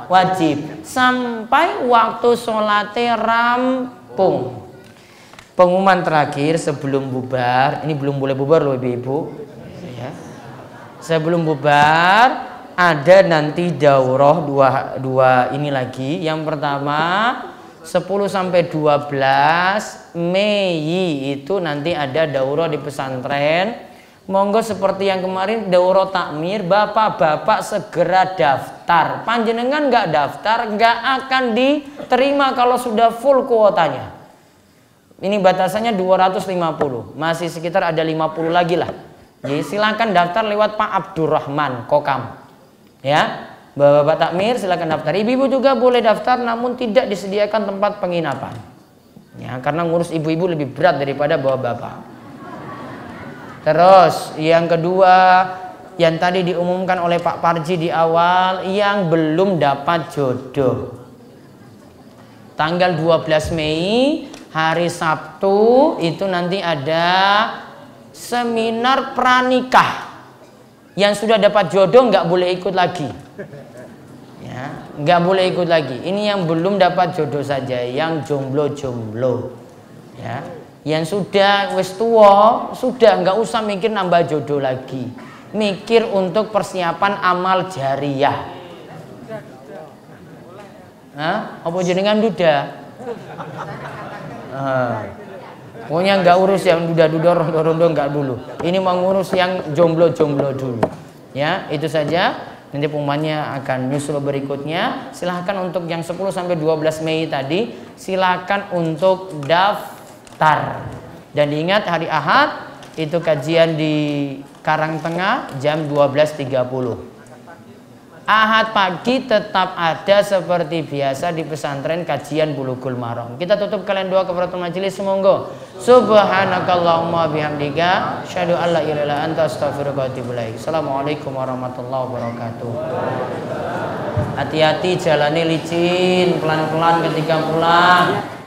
wajib sampai waktu sholatnya rampung. Pengumuman terakhir sebelum bubar, ini belum boleh bubar loh ibu-ibu, ya. Sebelum bubar ada nanti daurah dua ini lagi. Yang pertama 10 sampai 12 Mei itu nanti ada daurah di pesantren. Monggo seperti yang kemarin daurah takmir, bapak-bapak segera daftar. Panjenengan nggak daftar nggak akan diterima kalau sudah full kuotanya. Ini batasannya 250, masih sekitar ada 50 lagi lah. Jadi silakan daftar lewat Pak Abdurrahman Kokam, ya. Bapak-bapak takmir silakan daftar. Ibu-ibu juga boleh daftar, namun tidak disediakan tempat penginapan, ya, karena ngurus ibu-ibu lebih berat daripada bapak-bapak. Terus yang kedua, yang tadi diumumkan oleh Pak Parji di awal, yang belum dapat jodoh, tanggal 12 Mei hari Sabtu itu nanti ada seminar pranikah. Yang sudah dapat jodoh nggak boleh ikut lagi, ya, nggak boleh ikut lagi. Ini yang belum dapat jodoh saja, yang jomblo-jomblo, ya. Yang sudah wis tua sudah nggak usah mikir nambah jodoh lagi, mikir untuk persiapan amal jariyah. Hah? Apa jenengan duda? Pokoknya nggak urus yang duda-duda rondo-rondo nggak dulu. Ini mau ngurus yang jomblo-jomblo dulu. Ya, itu saja. Nanti pengumumannya akan nyusul berikutnya. Silahkan untuk yang 10 sampai 12 Mei tadi, silahkan untuk daftar. Dan diingat hari Ahad itu kajian di Karangtengah jam 12.30. Ahad pagi tetap ada seperti biasa di pesantren kajian Bulughul Maram. Kita tutup kalian doa kafaratul majelis, monggo. Subhanakallahumma bihamdika asyhadu an la ilaha illa anta astaghfiruka wa atubu ilaik. Assalamualaikum warahmatullahi wabarakatuh. Hati-hati jalani licin, pelan-pelan ketika pulang.